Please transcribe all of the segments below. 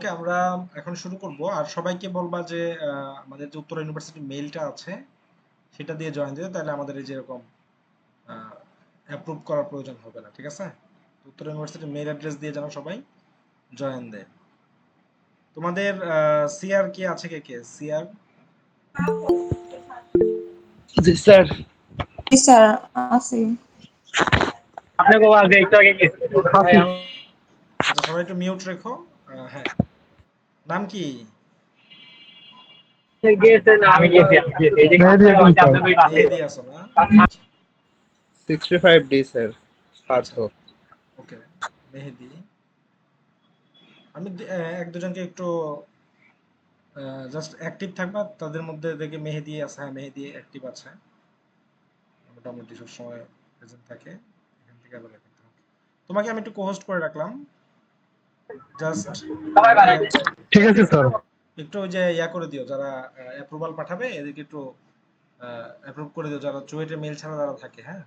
ওকে, আমরা এখন শুরু করব। আর সবাইকে বলবা যে আমাদের যে উত্তরা ইউনিভার্সিটি মেইলটা আছে সেটা দিয়ে জয়েন দিতে, তাহলে আমাদের এই যেরকম অ্যাপ্রুভ করার প্রয়োজন হবে না। ঠিক আছে? উত্তরা ইউনিভার্সিটির মেইল অ্যাড্রেস দিয়ে যেন সবাই জয়েন দেয়। তোমাদের সিআর কি আছে? কে কে সিআর? জি স্যার। জি স্যার, আছি। আপনাকে আগে একটু আগে আচ্ছা, সবাই একটু মিউট রেখো। হ্যাঁ, নাম কি? গিয়েছেন, আমি গেছি। মেহেদি আছো না? 65 ডে স্যার। আচ্ছা, পার্থ। ওকে, মেহেদি। আমি এক দুজনকে একটু জাস্ট অ্যাক্টিভ থাকবা, তাদের মধ্যে দেখে মেহেদি আছে। হ্যাঁ, মেহেদি অ্যাক্টিভ আছে, মোটামুটি সবসময় প্রেজেন্ট থাকে। এখান থেকে আবার করতে হবে। তোমাকে আমি একটু কোহোস্ট করে রাখলাম, জাস্ট ঠিক আছে স্যার। একটু ওই যে ইয়া করে দিও, যারা অ্যাপ্রুভাল পাঠাবে এদেরকে একটু অ্যাপ্রুভ করে দিও, যারা চুয়েটে মেল ছাড়া যারা থাকে। হ্যাঁ,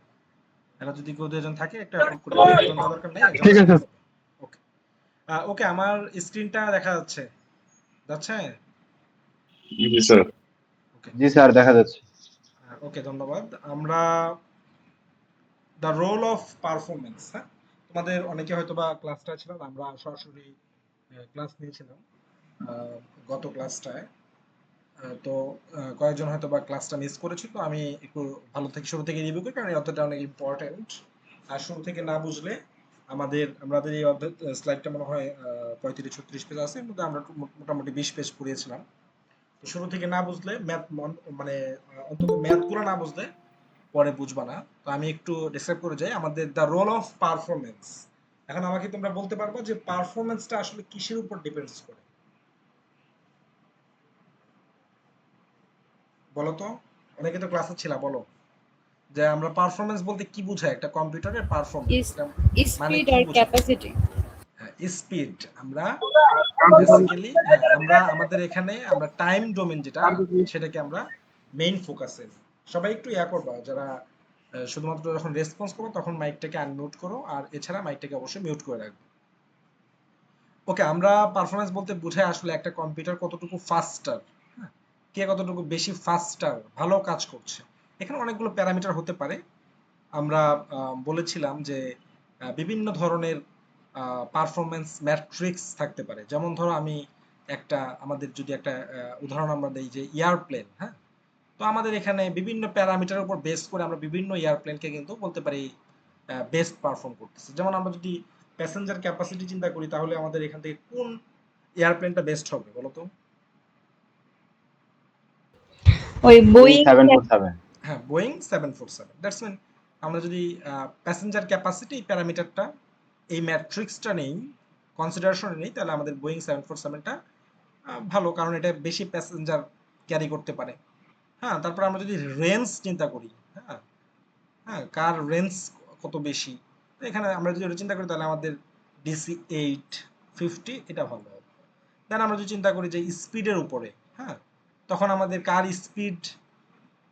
এরা যদি কেউ দুজন থাকে একটা অ্যাপ্রুভ করে দিও, একজন দেওয়ার দরকার নেই, একজন ঠিক আছে। ওকে। ওকে, আমার স্ক্রিনটা দেখা যাচ্ছে? যাচ্ছে? জি স্যার। ওকে, জি স্যার, দেখা যাচ্ছে। ওকে, ধন্যবাদ। আমরা দ্য রোল অফ পারফরমেন্স, হ্যাঁ, তোমাদের অনেকে হয়তো বা ক্লাসটা ছিল না, আমরা সরাসরি ক্লাস নিয়েছিলাম গত ক্লাসটায়। তো কয়েকজন হয়তো বা ক্লাসটা মিস করেছি, তো আমি একটু ভালো থেকে শুরু থেকে রিভিউ করি, কারণ এই অধ্যায়টা অনেক ইম্পর্টেন্ট। আর শুরু থেকে না বুঝলে আমাদের এই অধ্যায় স্লাইডটা মনে হয় 35-36 পেজ আছে, এর মধ্যে আমরা মোটামুটি 20 পেজ পড়িয়েছিলাম। তো শুরু থেকে না বুঝলে মানে অন্তত ম্যাথগুলো না বুঝলে পরে বুঝবা না। তো আমি একটু ডিসক্রাইব করে যাই আমাদের দ্য রোল অফ পারফরমেন্স। এখন আমাকে তোমরা বলতে পারবা যে পারফরমেন্সটা আসলে কিসের উপর ডিপেন্ডস করে? বলো তো, অনেকে তো ক্লাসে ছিল, বলো যে আমরা পারফরমেন্স বলতে কি বোঝায়, একটা কম্পিউটারের পারফরমেন্স এটা মানে স্পিড কি আর বোঝায়? ক্যাপাসিটি। হ্যাঁ, স্পিড। আমরা বেসিক্যালি, হ্যাঁ, আমরা আমাদের এখানে আমরা টাইম ডোমেন যেটা, সেটাকে আমরা মেইন ফোকাসে। সবাই একটু ইয়া করবা, যারা শুধুমাত্র যখন রেসপন্স করো তখন মাইকটাকে আনমিউট করো, আর এছাড়া মাইকটাকে অবশ্যই মিউট করে রাখবে। ওকে, আমরা পারফরমেন্স বলতে বুঝাই আসলে একটা কম্পিউটার কতটুকু ফাস্টার, কে কতটুকু বেশি ফাস্টার ভালো কাজ করছে। এখানে অনেকগুলো প্যারামিটার হতে পারে। আমরা বলেছিলাম যে বিভিন্ন ধরনের পারফরমেন্স ম্যাট্রিক্স থাকতে পারে। যেমন ধরো আমি আমাদের যদি একটা উদাহরণ আমরা দেই যে এয়ারপ্লেন, হ্যাঁ, তো আমাদের এখানে বিভিন্ন প্যারামিটারের উপর বেস করে আমরা বিভিন্ন এয়ারপ্লেনকে কিন্তু বলতে পারি বেস্ট পারফর্ম করতেছে। যেমন আমরা যদি প্যাসেঞ্জার ক্যাপাসিটি চিন্তা করি, তাহলে আমাদের এখান থেকে কোন এয়ারপ্লেনটা বেস্ট হবে বলো তো? ওই বোয়িং বোয়িং। 747। হ্যাঁ, বোয়িং 747। দ্যাটস মিন আমরা যদি প্যাসেঞ্জার ক্যাপাসিটি প্যারামিটারটা, এই ম্যাট্রিক্সটা নেই, কনসিডারেশনে নেই, তাহলে আমাদের বোয়িং 747টা ভালো, কারণ এটা বেশি প্যাসেঞ্জার ক্যারি করতে পারে। হ্যাঁ, তারপর আমরা যদি রেঞ্জ চিন্তা করি, হ্যাঁ, হ্যাঁ, কার রেঞ্জ কত বেশি, তো এখানে আমরা যদি ওটা চিন্তা করি তাহলে আমাদের DC-850 এটা ভালো হবে। দেন আমরা যদি চিন্তা করি যে স্পিডের উপরে, হ্যাঁ, তখন আমাদের কার স্পিড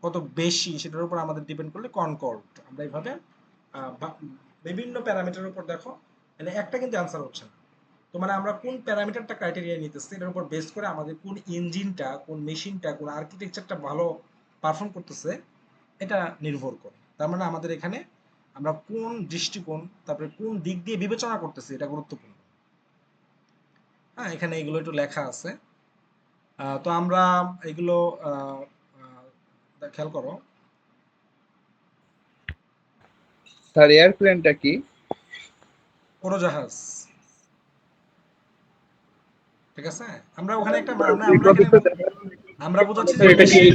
কত বেশি সেটার উপর আমাদের ডিপেন্ড করলে কনকর্ড। আমরা এইভাবে বিভিন্ন প্যারামিটারের উপর দেখো, মানে একটা কিন্তু অ্যান্সার হচ্ছে না। তো মানে আমরা কোন প্যারামিটারটা ক্রাইটেরিয়া নিতেছি, এটার উপর বেস করে আমাদের কোন ইঞ্জিনটা, কোন মেশিনটা, কোন আর্কিটেকচারটা ভালো পারফর্ম করতেছে এটা নির্ভর করে। তার মানে আমাদের এখানে আমরা কোন দৃষ্টিকোণ, তারপরে কোন দিক দিয়ে বিবেচনা করতেছি এটা গুরুত্বপূর্ণ। হ্যাঁ, এখানে এগুলো একটু লেখা আছে। তো আমরা এগুলো খেয়াল করো। স্যার এয়ারপ্লেনটা কি? উড়োজাহাজ। ঠিক আছে, আমরা ওখানে একটা আমরা এখানে আমরা বোঝাচ্ছি যে মেশিন।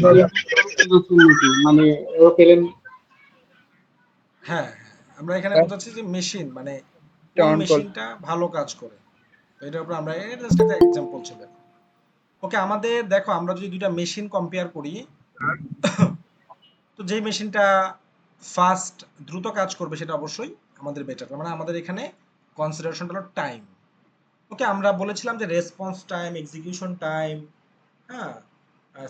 মানে এরোপ্লেন। হ্যাঁ, আমরা এখানে বোঝাচ্ছি যে মেশিন মানে কোন অন কল। মেশিনটা ভালো কাজ করে। তো এটার উপর আমরা জাস্ট একটা এক্সাম্পল ছিল। ওকে, আমাদের দেখো আমরা যদি দুইটা মেশিন কম্পেয়ার করি, তো যেই মেশিনটা ফাস্ট দ্রুত কাজ করবে সেটা অবশ্যই আমাদের বেটার। মানে আমাদের এখানে কনসিডারেশনটা হলো টাইম। ওকে, আমরা বলেছিলাম যে রেসপন্স টাইম, এক্সিকিউশন টাইম, হ্যাঁ,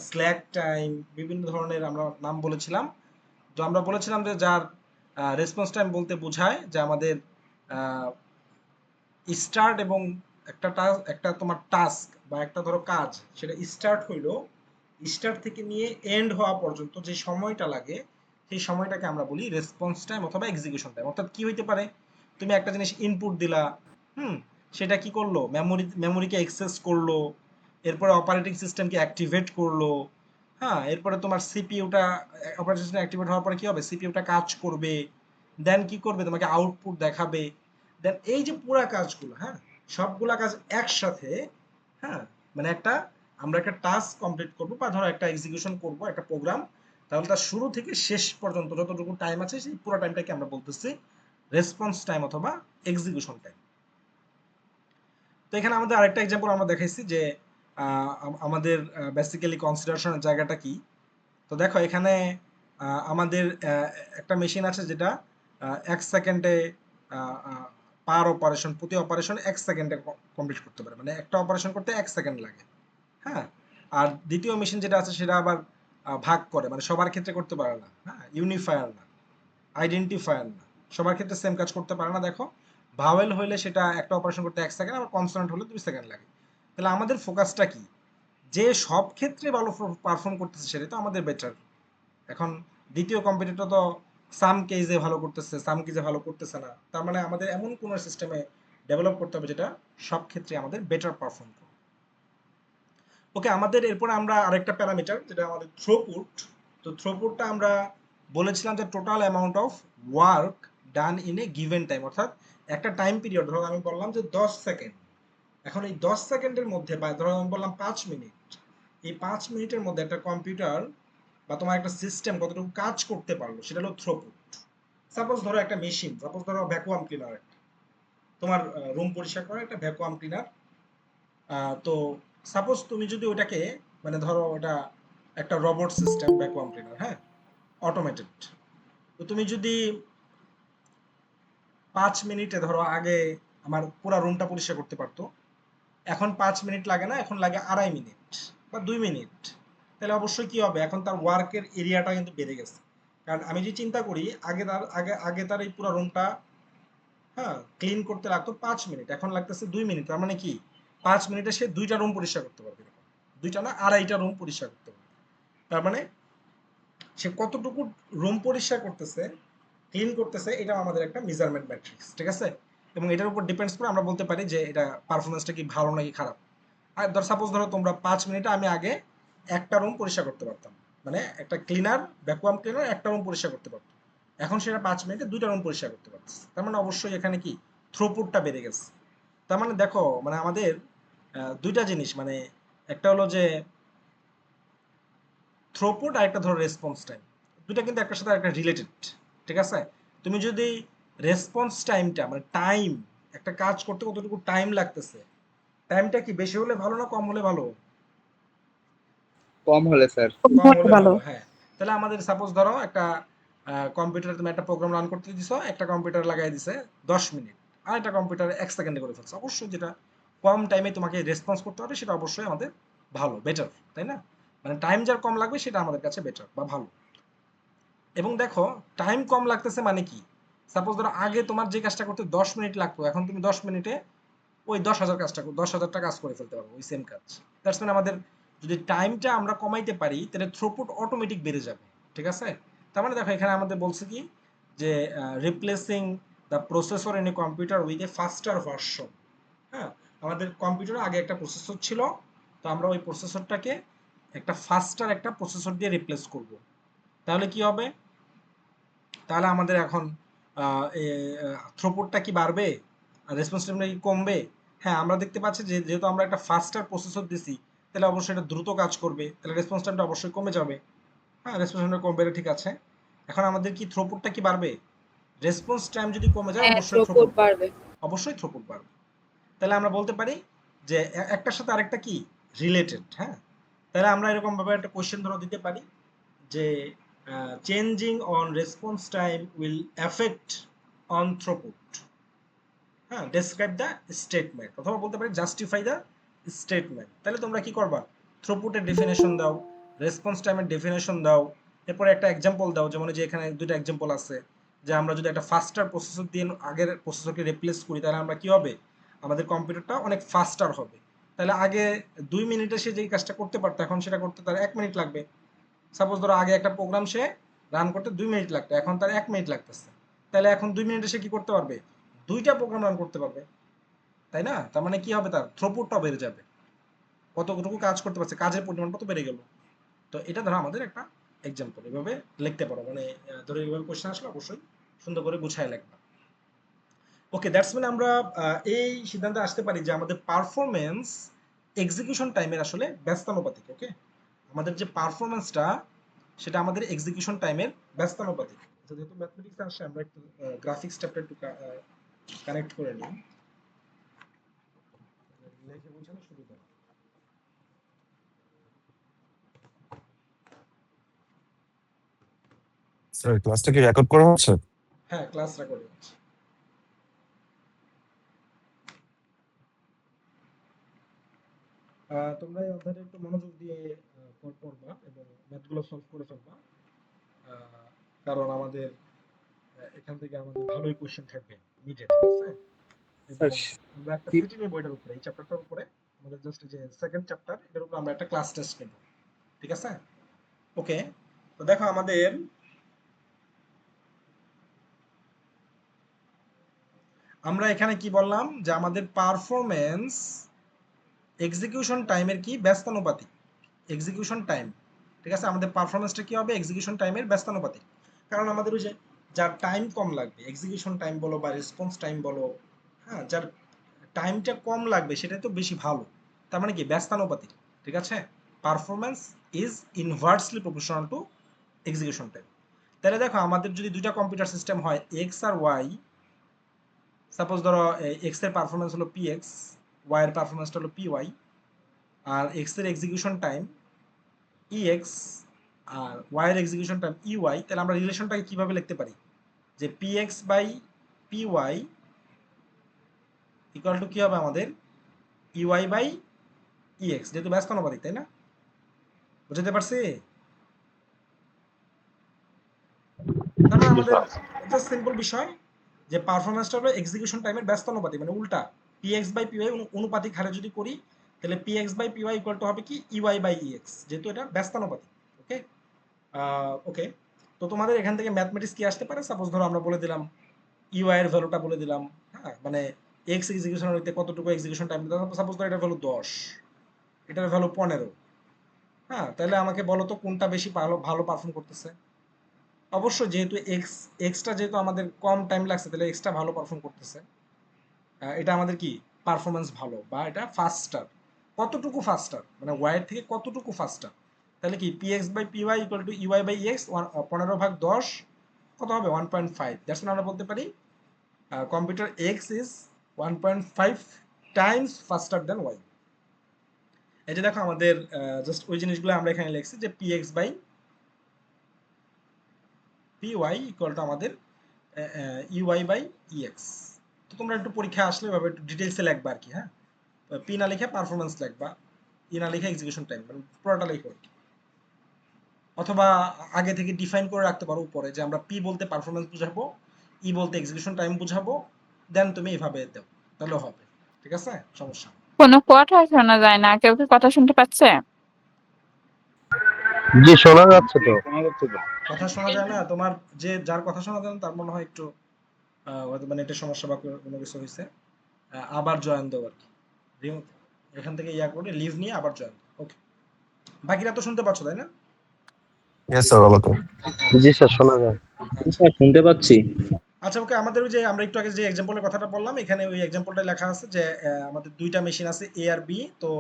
স্ল্যাক টাইম, বিভিন্ন ধরনের আমরা নাম বলেছিলাম। তো আমরা বলেছিলাম যে যার রেসপন্স টাইম বলতে বোঝায় যে আমাদের স্টার্ট এবং একটা তোমার টাস্ক বা একটা ধরো কাজ, সেটা স্টার্ট হইলো, স্টার্ট থেকে নিয়ে এন্ড হওয়া পর্যন্ত যে সময়টা লাগে, সেই সময়টাকে আমরা বলি রেসপন্স টাইম অথবা এক্সিকিউশন টাইম। অর্থাৎ কি হইতে পারে, তুমি একটা জিনিস ইনপুট দিলা, হুম, সেটা কি করলো, মেমোরিকে অ্যাক্সেস করলো, এরপরে অপারেটিং সিস্টেমকে অ্যাক্টিভেট করলো, হ্যাঁ, এরপরে তোমার সিপিইউটা, অপারেটিং সিস্টেম অ্যাক্টিভেট হওয়ার পরে কি হবে, সিপিইউটা কাজ করবে, দেন কি করবে, তোমাকে আউটপুট দেখাবে, দেন এই যে পুরা কাজগুলো, হ্যাঁ, সবগুলা কাজ একসাথে, হ্যাঁ, মানে আমরা একটা টাস্ক কমপ্লিট করব বা ধরো একটা এক্সিকিউশন করব একটা প্রোগ্রাম, তাহলে তার শুরু থেকে শেষ পর্যন্ত যতটুকু টাইম আছে সেই পুরো টাইমটাকে আমরা বলতেছি রেসপন্স টাইম অথবা এক্সিকিউশন টাইম। তো এখানে আমাদের আরেকটা এক্সাম্পল আমরা দেখাইছি যে আমাদের বেসিক্যালি কনসিডারেশনের জায়গাটা কি। তো দেখো এখানে আমাদের একটা মেশিন আছে যেটা 1 সেকেন্ডে পার অপারেশন, প্রতি অপারেশন 1 সেকেন্ডে কমপ্লিট করতে পারে, মানে একটা অপারেশন করতে 1 সেকেন্ড লাগে, হ্যাঁ। আর দ্বিতীয় মেশিন যেটা আছে সেটা আবার ভাগ করে, মানে সবার ক্ষেত্রে করতে পারে না, হ্যাঁ, ইউনিফায়ার না, আইডেন্টিফায়ার না, সবার ক্ষেত্রে সেম কাজ করতে পারে না। দেখো ভাওয়েল হইলে সেটা একটা অপারেশন করতে 1 সেকেন্ড, আবার কনসোনেন্ট হলে 2 সেকেন্ড লাগে। তাহলে আমাদের ফোকাসটা কি, যে সব ক্ষেত্রে ভালো পারফর্ম করতেছে সেটা তো আমাদের বেটার। এখন দ্বিতীয় কম্পিটিটর তো সাম কেজে ভালো করতেছে, সাম কেজে ভালো করতেছে না, তার মানে আমাদের এমন কোন সিস্টেমে ডেভেলপ করতে হবে যেটা সব ক্ষেত্রে আমাদের বেটার পারফর্ম করে। ওকে, আমাদের এরপরে আমরা আরেকটা প্যারামিটার যেটা আমাদের থ্রুপুট। তো থ্রুপুটটা আমরা বলেছিলাম যে total amount of work done in a given time, অর্থাৎ একটা টাইম পিরিয়ড, ধরো আমি বললাম যে 10 সেকেন্ড, এখন এই 10 সেকেন্ডের মধ্যে বা ধরো আমি বললাম 5 মিনিট, এই 5 মিনিটের মধ্যে একটা কম্পিউটার বা তোমার একটা সিস্টেম কতটুকু কাজ করতে পারলো, সেটা হলো থ্রুপুট। সাপোজ ধরো একটা মেশিন, সাপোজ ধরো ভ্যাকুয়াম ক্লিনার, তোমার রুম পরিষ্কার করা একটা ভ্যাকুয়াম ক্লিনার। তো সাপোজ তুমি যদি ওটাকে, মানে ধরো ওটা একটা রোবট সিস্টেম ভ্যাকুয়াম ক্লিনার, হ্যাঁ, অটোমেটেড। তো তুমি যদি 5 মিনিটে ধরো আগে আমার পুরো রুমটা পরিষ্কার করতে পারতো, এখন 5 মিনিট লাগে না, এখন লাগে 2.5 মিনিট বা 2 মিনিট, তাহলে অবশ্যই কি হবে, এখন তার ওয়ার্কের এরিয়াটা কিন্তু বেড়ে গেছে। কারণ আমি যে চিন্তা করি আগে তার এই পুরো রুমটা, হ্যাঁ, ক্লিন করতে লাগতো 5 মিনিট, এখন লাগতেছে 2 মিনিট, তার মানে কি 5 মিনিটে সে 2টা রুম পরিষ্কার করতে পারবে, দুইটা না 2.5টা রুম পরিষ্কার করতে পারবে। তার মানে সে কতটুকু রুম পরিষ্কার করতেছে, ক্লিন করতেছে, এটা আমাদের একটা মেজারমেন্ট ম্যাট্রিক্স, ঠিক আছে। এবং এটার উপর ডিপেন্ডস করে আমরা বলতে পারি যে এটা পারফরমেন্সটা কি ভালো নাকি খারাপ। আর সাপোজ ধরো তোমরা 5 মিনিটে, আমি আগে একটা রুম পরিষ্কার করতে পারতাম, মানে একটা ক্লিনার, ভ্যাকুয়াম ক্লিনার একটা রুম পরিষ্কার করতে পারতো, এখন সেটা 5 মিনিটে 2টা রুম পরিষ্কার করতে পারতেছে, তার মানে অবশ্যই এখানে কি থ্রুপুটটা বেড়ে গেছে। তার মানে দেখো, মানে আমাদের দুইটা জিনিস, মানে একটা হলো যে থ্রুপুট আর একটা ধরো রেসপন্স টাইম, দুটা কিন্তু একটার সাথে একটা রিলেটেড, ঠিক আছে। তুমি যদি রেসপন্স টাইমটা, মানে টাইম, একটা কাজ করতে কতটুকু টাইম লাগতেছে, টাইমটা কি বেশি হলে ভালো না কম হলে ভালো? কম হলে স্যার। কম হলে ভালো। ভালো, হ্যাঁ। তাহলে আমাদের সাপোজ ধরো একটা কম্পিউটারে তুমি একটা প্রোগ্রাম রান করতে দিছো, একটা কম্পিউটার লাগাই দিছে 10 মিনিট, আর একটা কম্পিউটার 1 সেকেন্ডে করে ফেলছে, অবশ্যই যেটা কম টাইমে তোমাকে রেসপন্স করতে হবে সেটা অবশ্যই আমাদের ভালো, বেটার, তাই না? মানে টাইম যার কম লাগবে সেটা আমাদের কাছে বেটার বা ভালো। এবং দেখো টাইম কম লাগতেছে মানে কি, সাপোজ ধরো আগে তোমার যে কাজটা করতে 10 মিনিট লাগতো, এখন তুমি 10 মিনিটে ওই 10,000 কাজটা 10,000টা কাজ করে ফেলতে পারবো, ওই সেম কাজ। দ্যাটস মিন আমাদের যদি টাইমটা আমরা কমাইতে পারি তাহলে থ্রুপুট অটোমেটিক বেড়ে যাবে, ঠিক আছে। তার মানে দেখো এখানে আমাদের বলছে কি যে replacing the processor in a computer with a ফাস্টার version. হ্যাঁ, আমাদের কম্পিউটারে আগে একটা প্রসেসর ছিল, তো আমরা ওই প্রসেসরটাকে একটা ফাস্টার একটা প্রসেসর দিয়ে রিপ্লেস করব। তাহলে কি হবে, তাহলে আমাদের এখন থ্রুপুটটা কি বাড়বে, রেসপন্স টাইমটা কি কমবে? হ্যাঁ, আমরা দেখতে পাচ্ছি যে যেহেতু আমরা একটা ফাস্টার প্রসেসর দিছি, তাহলে অবশ্যই এটা দ্রুত কাজ করবে, তাহলে রেসপন্স টাইমটা অবশ্যই কমে যাবে। হ্যাঁ, রেসপন্স টাইমটা কমবে, এটা ঠিক আছে। এখন আমাদের কি থ্রুপুটটা কি বাড়বে? রেসপন্স টাইম যদি কমে যায় হ্যাঁ, অবশ্যই থ্রুপুট থ্রুপুট বাড়বে, বাড়বে। অবশ্যই থ্রুপুট বাড়বে। তাহলে আমরা বলতে পারি যে একটার সাথে আরেকটা কি রিলেটেড, হ্যাঁ। তাহলে আমরা এরকম ভাবে একটা কোশ্চেন ধরো দিতে পারি যে changing on response time will effect on throughput, হ্যাঁ, ডেসক্রাইব দ্য স্টেটমেন্ট, অথবা বলতে পারি জাস্টিফাই দ্য স্টেটমেন্ট। তাহলে তোমরা কি করবা, থ্রুপুটের ডেফিনেশন দাও, রেসপন্স টাইমের ডেফিনেশন দাও, এরপরে একটা এক্সাম্পল দাও, যেমন যে এখানে দুটো এক্সাম্পল আছে যে আমরা যদি একটা ফাস্টার প্রসেসর দিয়ে আগের প্রসেসরকে রিপ্লেস করি তাহলে আমরা কি হবে, আমাদের কম্পিউটারটা অনেক ফাস্টার হবে। তাহলে আগে 2 মিনিটে সে যেই কাজটা করতে পারতো এখন সেটা করতে তার 1 মিনিট লাগবে। সাপোজ ধরো আগে একটা প্রোগ্রাম সে রান করতে 2 মিনিট লাগতো, এখন তার 1 মিনিট লাগতেছে। তাহলে এখন 2 মিনিটে সে কি করতে পারবে? 2টা প্রোগ্রাম রান করতে পারবে, তাই না? তার মানে কি হবে, তার থ্রুপুটটা বেড়ে যাবে, কতটুকু কাজ করতে পারছে, কাজের পরিমাণটা তো বেড়ে গেল। তো এটা ধরো আমাদের একটা এক্সাম্পল, এভাবে লিখতে পারো, মানে ধরো এইভাবে কোশ্চেন আসলে অবশ্যই সুন্দর করে গুছায় লিখবা। ওকে, দ্যাটস মিন আমরা এই সিদ্ধান্তে আসতে পারি যে আমাদের পারফরমেন্স এক্সিকিউশন টাইমের আসলে ব্যস্তানুপাতিক। ওকে, আমাদের যে পারফরমেন্সটা সেটা আমাদের এক্সিকিউশন টাইমের ব্যস্তানুপাতিক। যেহেতু ম্যাথমেটিক্স আসে আমরা একটু গ্রাফিক্স চ্যাপ্টার একটু কানেক্ট করে নিই, লিখে বোঝানো সুবিধা হবে। স্যার ক্লাসটা কি রেকর্ড করা হচ্ছে? হ্যাঁ, ক্লাস রেকর্ড হচ্ছে। তোমরা এই অধ্যায়টা একটু মনোযোগ দিয়ে পড়বা এবং ম্যাথগুলো সলভ করে ফেলবা, কারণ আমাদের এখান থেকে আমাদের ভালোই কোশ্চেন থাকবে মিডে, ঠিক আছে? এবং আমরা একটা সিটি নিয়ে বইটার উপরে, এই চ্যাপ্টারটার উপরে আমাদের জাস্ট যে সেকেন্ড চ্যাপ্টার এটার উপরে আমরা একটা ক্লাস টেস্ট নেব, ঠিক আছে? ওকে, তো দেখো আমাদের আমরা এখানে কি বললাম যে আমাদের পারফরমেন্স এক্সিকিউশন টাইমের কি ব্যস্তানুপাতিক। এক্সিকিউশন টাইম, ঠিক আছে, আমাদের পারফরমেন্সটা কি হবে এক্সিকিউশন টাইমের ব্যস্তানুপাতিক। কারণ আমাদের ওই যে যার টাইম কম লাগবে, এক্সিকিউশন টাইম বলো বা রেসপন্স টাইম বলো, হ্যাঁ, যার টাইমটা কম লাগবে সেটা তো বেশি ভালো, তার মানে কি ব্যস্তানুপাতিক, ঠিক আছে? Performance is inversely proportional to execution time. তাহলে দেখো আমাদের যদি দুইটা কম্পিউটার সিস্টেম হয় এক্স আর ওয়াই, সাপোজ ধরো এক্স এর পারফরমেন্স হলো পি এক্স, ওয়াই এর পারফরমেন্সটা হলো পি ওয়াই, আর এক্স এর এক্সিকিউশন টাইম ই এক্স আর ওয়াই এর এক্সিকিউশন টাইম ই ওয়াই, তাহলে আমরা রিলেশনটাকে কিভাবে লিখতে পারি যে P X by P Y equal to কি হবে আমাদের E Y by E X, যেহেতু ব্যস্তানুপাতিক, তাই না? বুঝতে পারছি? তার মানে আমাদের এটা সিম্পল বিষয় যে পারফরমেন্সটা হলো এক্সিকিউশন টাইমের ব্যস্তানুপাতিক, মানে উল্টা P X by P Y অনুপাতিক হারে যদি করি তাহলে P X by P Y equal to হবে কি E Y by E X, যেহেতু এটা ব্যস্তানুপাতিক। ওকে, ওকে, তো তোমাদের এখান থেকে ম্যাথমেটিক্স কি আসতে পারে? সাপোজ ধরো আমরা বলে দিলাম ই ওয়াই এর ভ্যালুটা বলে দিলাম, হ্যাঁ, মানে এক্স এক্সিকিউশন হইতে কতটুকু এক্সিকিউশন টাইম, সাপোজ ধরো এটার ভ্যালু 10, এটার ভ্যালু 15, হ্যাঁ, তাহলে আমাকে বলো তো কোনটা বেশি ভালো ভালো পারফর্ম করতেছে? অবশ্যই যেহেতু এক্সটা যেহেতু আমাদের কম টাইম লাগছে তাহলে এক্সটা ভালো পারফর্ম করতেছে, এটা আমাদের কি পারফরমেন্স ভালো বা এটা ফাস্টার। কতটুকু ফাস্টার, মানে ওয়াই থেকে কতটুকু ফাস্টার? তাহলে কি P X by P Y equal to E Y by X, 15/10 কত হবে 1.5। দ্যাটস মিন আমরা বলতে পারি computer X is 1.5 times faster than Y. এই যে দেখো আমাদের জাস্ট ওই জিনিসগুলো আমরা এখানে লিখছি যে P X by P Y equal to আমাদের E Y by E X. তো তোমরা একটু পরীক্ষা আসলে এভাবে একটু ডিটেলসে লিখবা আর কি, হ্যাঁ, পি না লিখে পারফরমেন্স লিখবা, ই না লিখে এক্সিকিউশন টাইম, মানে পুরোটা লিখো আর কি। অথবা আগে থেকে ডিফাইন করে রাখতে পারো উপরে যে আমরা পি বলতে পারফরমেন্স বুঝাবো, ই বলতে এক্সিকিউশন টাইম বুঝাবো, দেন তুমি এভাবে দাও, তাহলে হবে, ঠিক আছে, সমস্যা নেই। কোনো কথা শোনা যায় না, কেউ কি কথা শুনতে পাচ্ছে? জি শোনা যাচ্ছে তো। কথা শোনা যায় না তোমার? যে যার কথা শোনা যায় না তার মনে হয় একটু হয়তো মানে এটা সমস্যা বা কোনো কিছু হয়েছে, আবার জয়েন দাও আর কি, এখান থেকে ইয়া করে লিভ নিয়ে আবার জয়েন। ওকে, বাকিরা তো শুনতে পাচ্ছ তাই না? ইয়েস স্যার, ভালো তো। জি স্যার শোনা যায়। আচ্ছা শুনতে পাচ্ছি। আচ্ছা, ওকে, আমাদের ওই যে আমরা একটু আগে যে এক্সাম্পলের কথাটা বললাম এখানে ওই এক্সাম্পলটা লেখা আছে যে আমাদের দুইটা মেশিন আছে এ আর বি, তো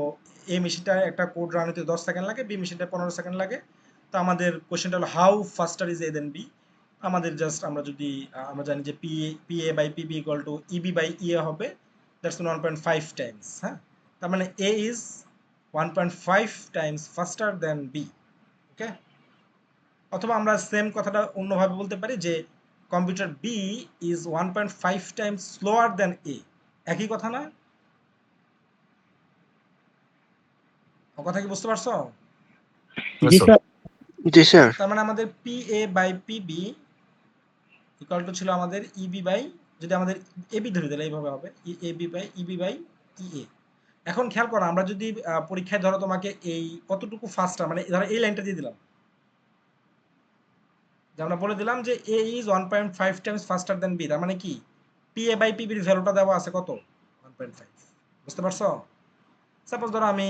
এ মেশিনটা একটা কোড রান হতে 10 সেকেন্ড লাগে, বি মেশিনটা 15 সেকেন্ড লাগে। তো আমাদের কোশ্চেনটা হলো how faster is A than B. আমাদের জাস্ট আমরা যদি আমরা জানি যে P A by P B equal to E B by E A হবে, দ্যাটস 1.5 টাইমস, হ্যাঁ, তার মানে A is 1.5 times faster than B. Okay, অথবা আমরা সেম কথাটা অন্যভাবে বলতে পারি যে computer B is 1.5 times slower than A. একই কথা না? কথা কি বুঝতে পারছো? জি স্যার। জি স্যার। তার মানে আমাদের P A by P B equal to ছিল আমাদের ই বি বাই যদি আমাদের এবি ধরে দিলে এইভাবে হবে এবি বাই ইবি বাই ইএ। এখন খেয়াল করো আমরা যদি পরীক্ষায় ধরো তোমাকে এই কতটুকু ফাস্টার মানে ধরো এই লাইনটা দিয়ে দিলাম, যে আমরা বলে দিলাম যে A is 1.5 times faster than B, তার মানে কি পিএ বাই পিবির ভ্যালুটা দেওয়া আছে কত 1.5। বুঝতে পারছো? সাপোজ ধরো আমি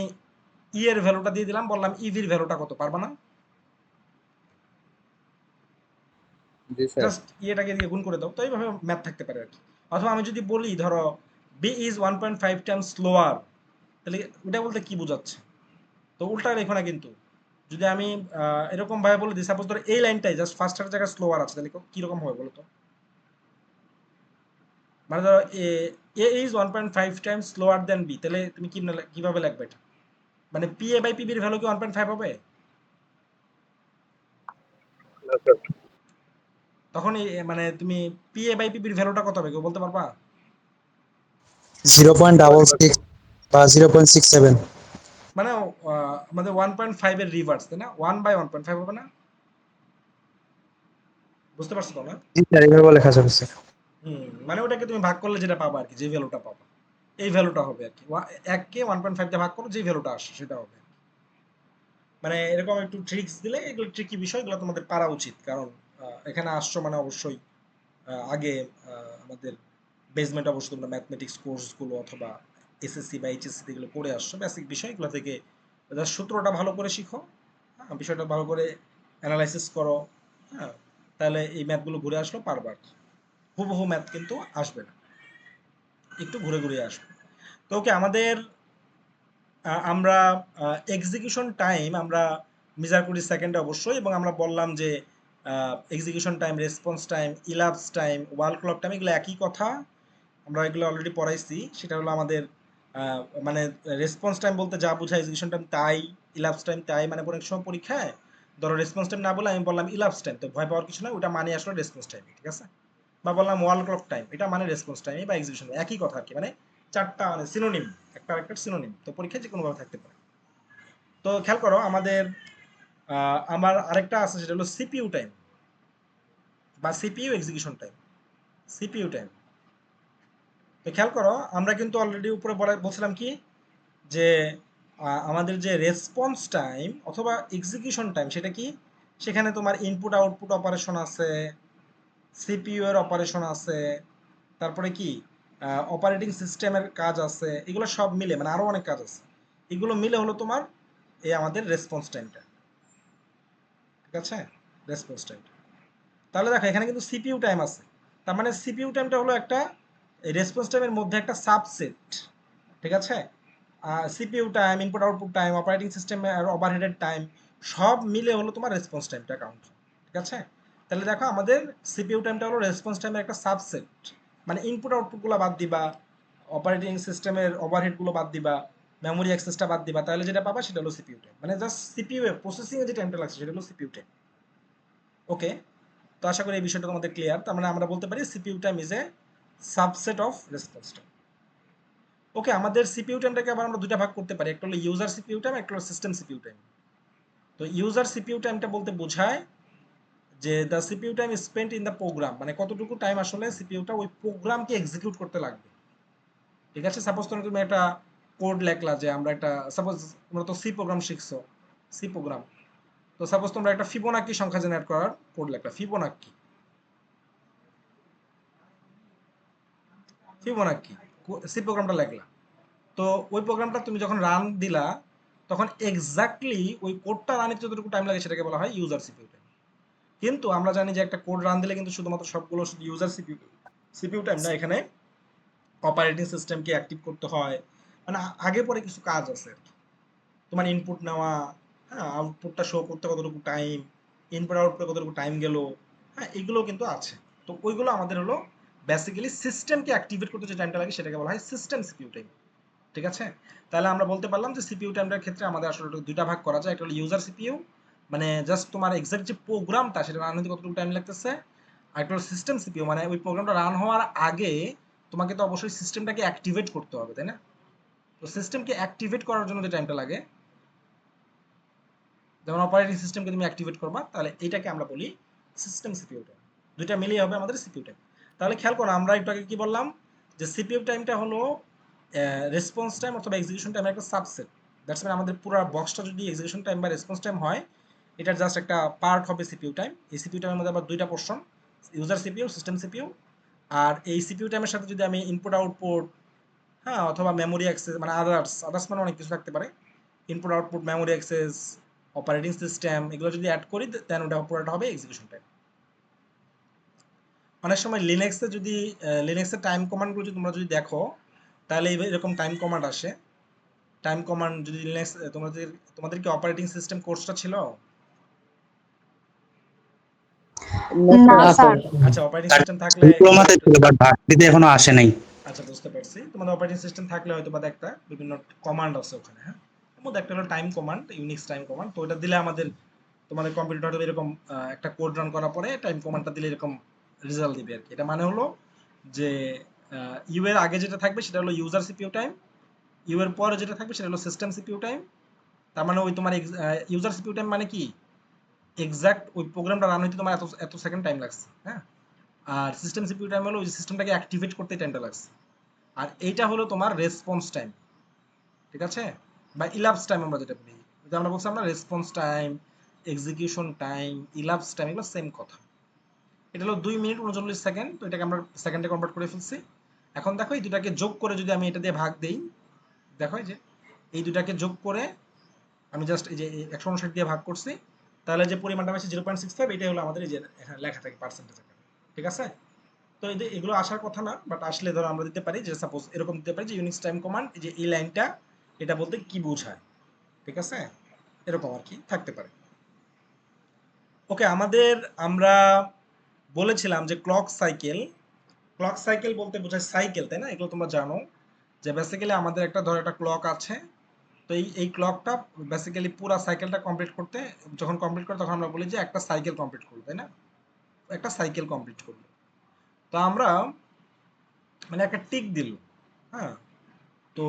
ই এর ভ্যালুটা দিয়ে দিলাম, বললাম ইভির ভ্যালুটা কত, পারবা না? জি স্যার। জাস্ট ইয়েটাকে দিয়ে গুণ করে দাও, তো এইভাবে ম্যাথ থাকতে পারে আর কি। অথবা আমি যদি বলি ধরো বি ইজ 1.5 টাইমস স্লোয়ার, তাহলে ওটা বলতে কি বোঝাচ্ছে? তো উল্টা লেখো না কিন্তু। যদি আমি এরকম ভাবে বলে দিই, সাপোজ ধরো এই লাইনটাই জাস্ট ফার্স্টের জায়গায় স্লোয়ার আছে, তাহলে কি রকম হবে বলো তো? মানে ধরো A is 1.5 times slower than B, তাহলে তুমি কিভাবে লিখবে এটা? মানে পি এ বাই পি বির ভ্যালু কি 1.5 হবে? তখন মানে তুমি পি এ বাই পি বির ভ্যালুটা কত হবে কেউ বলতে পারবা? 0.66 বা 0.67। মানে আমাদের 1.5 এর রিভার্স, তাই না? 1/1.5 হবে না? বুঝতে পারছো তো না? জি স্যার, এইভাবে লেখা যাবে স্যার। মানে ওটাকে তুমি ভাগ করলে যেটা পাবা আর কি, যে ভ্যালুটা পাবা এই ভ্যালুটা হবে আর কি। 1 কে 1.5 দিয়ে ভাগ করো, যে ভ্যালুটা আসে সেটা হবে। মানে এরকম একটু ট্রিক্স দিলে, এগুলো ট্রিকি বিষয়, এগুলো তোমাদের পারা উচিত। কারণ এখানে আসছো মানে অবশ্যই আগে আমাদের বেসমেন্ট অবশ্যই তোমরা ম্যাথমেটিক্স কোর্সগুলো অথবা এসএসসি বা এইচএসসি এগুলো পড়ে আসছো, বেসিক বিষয় এগুলো থেকে জাস্ট সূত্রটা ভালো করে শিখো, হ্যাঁ, বিষয়টা ভালো করে অ্যানালাইসিস করো, হ্যাঁ, তাহলে এই ম্যাথগুলো ঘুরে আসলেও পারবা আর কি। হুবহু ম্যাথ কিন্তু আসবে না, একটু ঘুরে ঘুরে আসবে। তো ওকে, আমাদের আমরা এক্সিকিউশন টাইম আমরা মেজার করি সেকেন্ডে অবশ্যই, এবং আমরা বললাম যে execution time, response time, elapsed time, wall clock time এগুলো একই কথা, আমরা এগুলো অলরেডি পড়াইছি। সেটা হলো আমাদের মানে রেসপন্স টাইম বলতে যা বোঝায় এক্সিকিউশন টাইম তাই, ইলাপস টাইম তাই। মানে অনেক সময় পরীক্ষায় ধরো রেসপন্স টাইম না বলে আমি বললাম ইলাপস টাইম, তো ভয় পাওয়ার কিছু না, ওটা মানে আসলে রেসপন্স টাইম, ঠিক আছে? বা বললাম ওয়াল ক্লক টাইম, এটা মানে রেসপন্স টাইম বা এক্সিকিউশন, একই কথা আর কি। মানে চারটা মানে সিনোনিম, একটা আরেকটা সিনোনিম, তো পরীক্ষায় যে কোনোভাবে থাকতে পারে। তো খেয়াল করো আমাদের আমার আরেকটা আছে, সেটা হলো সিপিইউ টাইম বা CPU execution time, CPU time. তো খেয়াল করো আমরা কিন্তু অলরেডি উপরে বলছিলাম কি, যে আমাদের যে রেসপন্স টাইম অথবা এক্সিকিউশন টাইম সেটা কি, সেখানে তোমার ইনপুট আউটপুট অপারেশন আছে, সিপিইউ এর অপারেশন আছে, তারপরে কি অপারেটিং সিস্টেমের কাজ আছে, এগুলো সব মিলে মানে আরো অনেক কাজ আছে, এগুলো মিলে হলো তোমার এই আমাদের রেসপন্স টাইমটা, ঠিক আছে? রেসপন্স টাইমটা। তাহলে দেখো এখানে কিন্তু সিপিইউ টাইম আছে, তার মানে সিপিইউ টাইমটা হলো একটা রেসপন্স টাইমের মধ্যে একটা সাবসেট, ঠিক আছে? CPU time, input output time, operating সিস্টেমের ওভারহেডের টাইম, সব মিলে হলো তোমার রেসপন্স টাইমটা কাউন্ট, ঠিক আছে? তাহলে দেখো আমাদের সিপিইউ টাইমটা হলো রেসপন্স টাইমের একটা সাবসেট, মানে ইনপুট আউটপুটগুলো বাদ দিবা, অপারেটিং সিস্টেমের ওভারহেডগুলো বাদ দিবা, মেমোরি অ্যাক্সেসটা বাদ দিবা, তাহলে যেটা পাবা সেটা হলো সিপিইউ টাইম। মানে জাস্ট সিপিইউ এর প্রসেসিং এ যে টাইমটা লাগছে সেটা হলো সিপিইউ টাইম। ওকে, তো আশা করি এই বিষয়টা তোমাদের ক্লিয়ার। তার মানে আমরা বলতে পারি CPU time is a subset of response time. Okay, আমাদের সিপিইউ টাইমটাকে আবার আমরা দুইটা ভাগ করতে পারি, একটা হলো ইউজার সিপিইউ টাইম, একটা হলো সিস্টেম সিপিইউ টাইম। তো ইউজার সিপিইউ টাইমটা বলতে বোঝায় যে the CPU time spent in the program, মানে কতটুকু টাইম আসলে সিপিইউটা ওই প্রোগ্রামকে এক্সিকিউট করতে লাগবে, ঠিক আছে? সাপোজ তুমি একটা কোড লেখলা, যে আমরা একটা সাপোজ তোমরা তো সি প্রোগ্রাম শিখছো, সি প্রোগ্রাম। তো সাপোজ তোমরা একটা ফিবোনাকি সংখ্যা জেনারেট করার কোড লেখলা, ফিবোনাকি, ফিবোনাকি সি প্রোগ্রামটা লেখলা। তো ওই প্রোগ্রামটা তুমি যখন রান দিলা, তখন এক্স্যাক্টলি ওই কোডটা রান দিতে যতটুকু টাইম লাগে সেটাকে বলা হয় ইউজার সিপিইউ টাইম। কিন্তু আমরা জানি যে একটা কোড রান দিলে কিন্তু শুধুমাত্র সবগুলো শুধু ইউজার সিপিইউ সিপিইউ টাইম না, এখানে অপারেটিং সিস্টেমকে অ্যাক্টিভ করতে হয়, মানে আগে পরে কিছু কাজ আছে আর কি। তোমার ইনপুট নেওয়া, হ্যাঁ, আউটপুটটা শো করতে কতটুকু টাইম, ইনপুট আউটপুটে কতটুকু টাইম গেল, হ্যাঁ, এগুলো কিন্তু আছে। তো ওইগুলো আমাদের হলো বেসিক্যালি সিস্টেমকে অ্যাক্টিভেট করতে যে টাইমটা লাগে সেটাকে বলা হয় সিস্টেম সিপিইউ টাইম, ঠিক আছে? তাহলে আমরা বলতে পারলাম যে সিপিইউ টাইমটার ক্ষেত্রে আমাদের আসলে দুইটা ভাগ করা যায়, একটা হলো ইউজার সিপিইউ, মানে জাস্ট তোমার এক্সাক্ট যে প্রোগ্রামটা সেটা রান হতে কতটুকু টাইম লাগতেছে, আর একটা হলো সিস্টেম সিপিইউ, মানে ওই প্রোগ্রামটা রান হওয়ার আগে তোমাকে তো অবশ্যই সিস্টেমটাকে অ্যাক্টিভেট করতে হবে, তাই না? তো সিস্টেমকে অ্যাক্টিভেট করার জন্য যে টাইমটা লাগে, যেমন অপারেটিং সিস্টেমকে তুমি অ্যাক্টিভেট করবা, তাহলে এইটাকে আমরা বলি সিস্টেম সিপিইউ টাইম। দুইটা মিলিয়ে হবে আমাদের সিপিইউ টাইম। তাহলে খেয়াল করো আমরা একটু আগে কি বললাম যে সিপিইউ টাইমটা হলো রেসপন্স টাইম অথবা এক্সিকিউশন টাইমের একটা সাবসেট। দ্যাটস মিন আমাদের পুরো বক্সটা যদি এক্সিকিউশন টাইম বা রেসপন্স টাইম হয়, এটার জাস্ট একটা পার্ট হবে সিপিইউ টাইম। এই সিপিইউ টাইমের মধ্যে আবার দুইটা portion, user CPU, system CPU. আর এই সিপিইউ টাইমের সাথে যদি আমি ইনপুট আউটপুট, হ্যাঁ, অথবা মেমোরি অ্যাক্সেস মানে আদার্স মানে অনেক কিছু থাকতে পারে, input output, memory access, operating system, এগুলো যদি অ্যাড করি দেন ওটা পুরোটা হবে এক্সিকিউশন টাইম। অনেক সময় লিনাক্সে যদি লিনাক্সের টাইম কমান্ডগুলো যদি তোমরা যদি দেখো, তাহলে এরকম টাইম কমান্ড আসে। টাইম কমান্ড যদি লিনাক্স তোমাদের কি অপারেটিং সিস্টেম কোর্সটা ছিল? না স্যার। আচ্ছা, অপারেটিং সিস্টেম থাকলে ডিপ্লোমাতে ছিল বাট ভার্সিটিতে এখনো আসে নাই। আচ্ছা, বুঝতে পারছি। তোমাদের অপারেটিং সিস্টেম থাকলে হয়তো বা একটা বিভিন্ন কমান্ড আছে ওখানে, হ্যাঁ, এর মধ্যে একটা হলো time command, Unix time command. তো ওটা দিলে আমাদের তোমাদের কম্পিউটার হয়তো এরকম একটা কোড রান করার পরে টাইম কমান্ডটা দিলে এরকম রেজাল্ট দিবে আর কি। এটা মানে হলো যে ইউ এর আগে যেটা থাকবে সেটা হলো ইউজার সিপিইউ টাইম, ইউ এর পরে যেটা থাকবে সেটা হলো সিস্টেম সিপিইউ টাইম। তার মানে ওই তোমার ইউজার সিপিইউ টাইম মানে কি, এক্সাক্ট ওই প্রোগ্রামটা রান হইতে তোমার এত এত সেকেন্ড টাইম লাগছে, হ্যাঁ। আর সিস্টেম সিপিইউ টাইম হলো ওই সিস্টেমটাকে অ্যাক্টিভেট করতে টাইমটা লাগছে। আর এইটা হলো তোমার রেসপন্স টাইম, ঠিক আছে, বা ইলাপস টাইম আমরা যেটা বলি। আমরা বলছি আমরা response time, execution time, elapsed time, এগুলো সেম কথা। এটা হলো 2 মিনিট 39 সেকেন্ড। তো এটাকে আমরা সেকেন্ডে কনভার্ট করে ফেলছি। এখন দেখো এই দুটাকে যোগ করে যদি আমি এটা দিয়ে ভাগ দেই, দেখো যে এই দুটাকে যোগ করে আমি জাস্ট এই যে 159 দিয়ে ভাগ করছি, তাহলে যে পরিমাণটা আছে 0.65, এটাই হলো আমাদের এই যে এখানে লেখা থাকে পার্সেন্টেজ আকারে, ঠিক আছে। তো এগুলো আসার কথা না, বাট আসলে ধরো আমরা দিতে পারি যে সাপোজ এরকম দিতে পারি যে ইউনিক্স টাইম কমান্ড, যে এই লাইনটা এটা বলতে কি বোঝায়, ঠিক আছে, এরকম আর কি থাকতে পারে। ওকে, আমরা বলেছিলাম যে ক্লক সাইকেল বলতে বোঝায় সাইকেল, তাই না? এগুলো তোমরা জানো যে বেসিক্যালি আমাদের একটা ধরো একটা ক্লক আছে। তো এই ক্লকটা বেসিক্যালি পুরো সাইকেলটা কমপ্লিট করতে, যখন কমপ্লিট করে তখন আমরা বলি যে একটা সাইকেল কমপ্লিট করলো, তাই না? একটা সাইকেল কমপ্লিট করলো। তো আমরা মানে একটা টিক দিল, হ্যাঁ। তো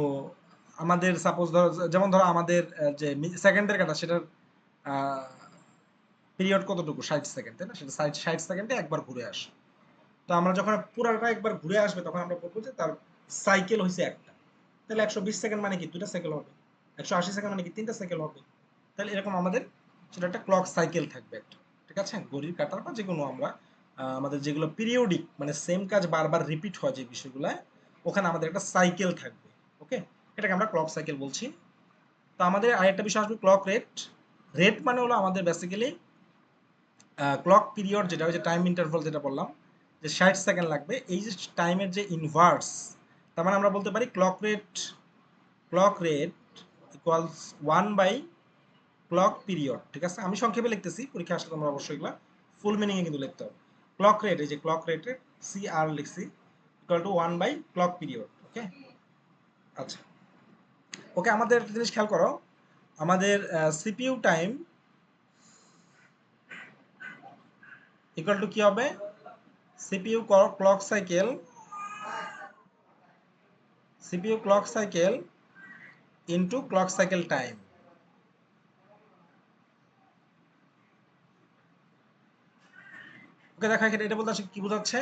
আমাদের সাপোজ ধরো, যেমন ধরো আমাদের যে সেকেন্ডের কাটা সেটার পিরিয়ড কতটুকু, 60 সেকেন্ড, তাই না? সেটা 60 সেকেন্ডে একবার ঘুরে আসে। তো আমরা যখন পুরাটা একবার ঘুরে আসবে তখন আমরা বলবো যে তার সাইকেল হয়েছে একটা। তাহলে 120 সেকেন্ড মানে কি 2টা সাইকেল হবে, 180 সেকেন্ড মানে কি 3টা সাইকেল হবে। তাহলে এরকম আমাদের সেটা একটা ক্লক সাইকেল থাকবে একটা, ঠিক আছে। ঘড়ির কাঁটার বা যেকোনো আমরা আমাদের যেগুলো পিরিয়ডিক মানে সেম কাজ বারবার রিপিট হয় যে বিষয়গুলো, ওখানে আমাদের একটা সাইকেল থাকবে। ওকে, এটাকে আমরা ক্লক সাইকেল বলছি। তো আমাদের আরেকটা বিষয় আসবে ক্লক রেট। রেট মানে হলো আমাদের বেসিক্যালি ক্লক পিরিয়ড, যেটা হচ্ছে টাইম ইন্টারভাল, যেটা বললাম যে 60 সেকেন্ড লাগবে, এই যে টাইমের যে ইনভার্স, তার মানে আমরা বলতে পারি clock rate equals 1 by clock period, ঠিক আছে। আমি সংক্ষেপে লিখতেছি, পরীক্ষা আসলে তোমরা অবশ্যই এগুলা ফুল মিনিংয়ে কিন্তু লিখতে হবে। ক্লক রেট, এই যে ক্লক রেটে CR লিখছি, equal to 1 by clock period. Okay, আচ্ছা, ওকে। আমাদের একটা জিনিস খেয়াল করো, আমাদের সিপিইউ টাইম ইকুয়াল টু কি হবে, CPU clock cycle into clock cycle time. Okay, দেখো এখানে এটা বলতে কি বোঝাচ্ছে,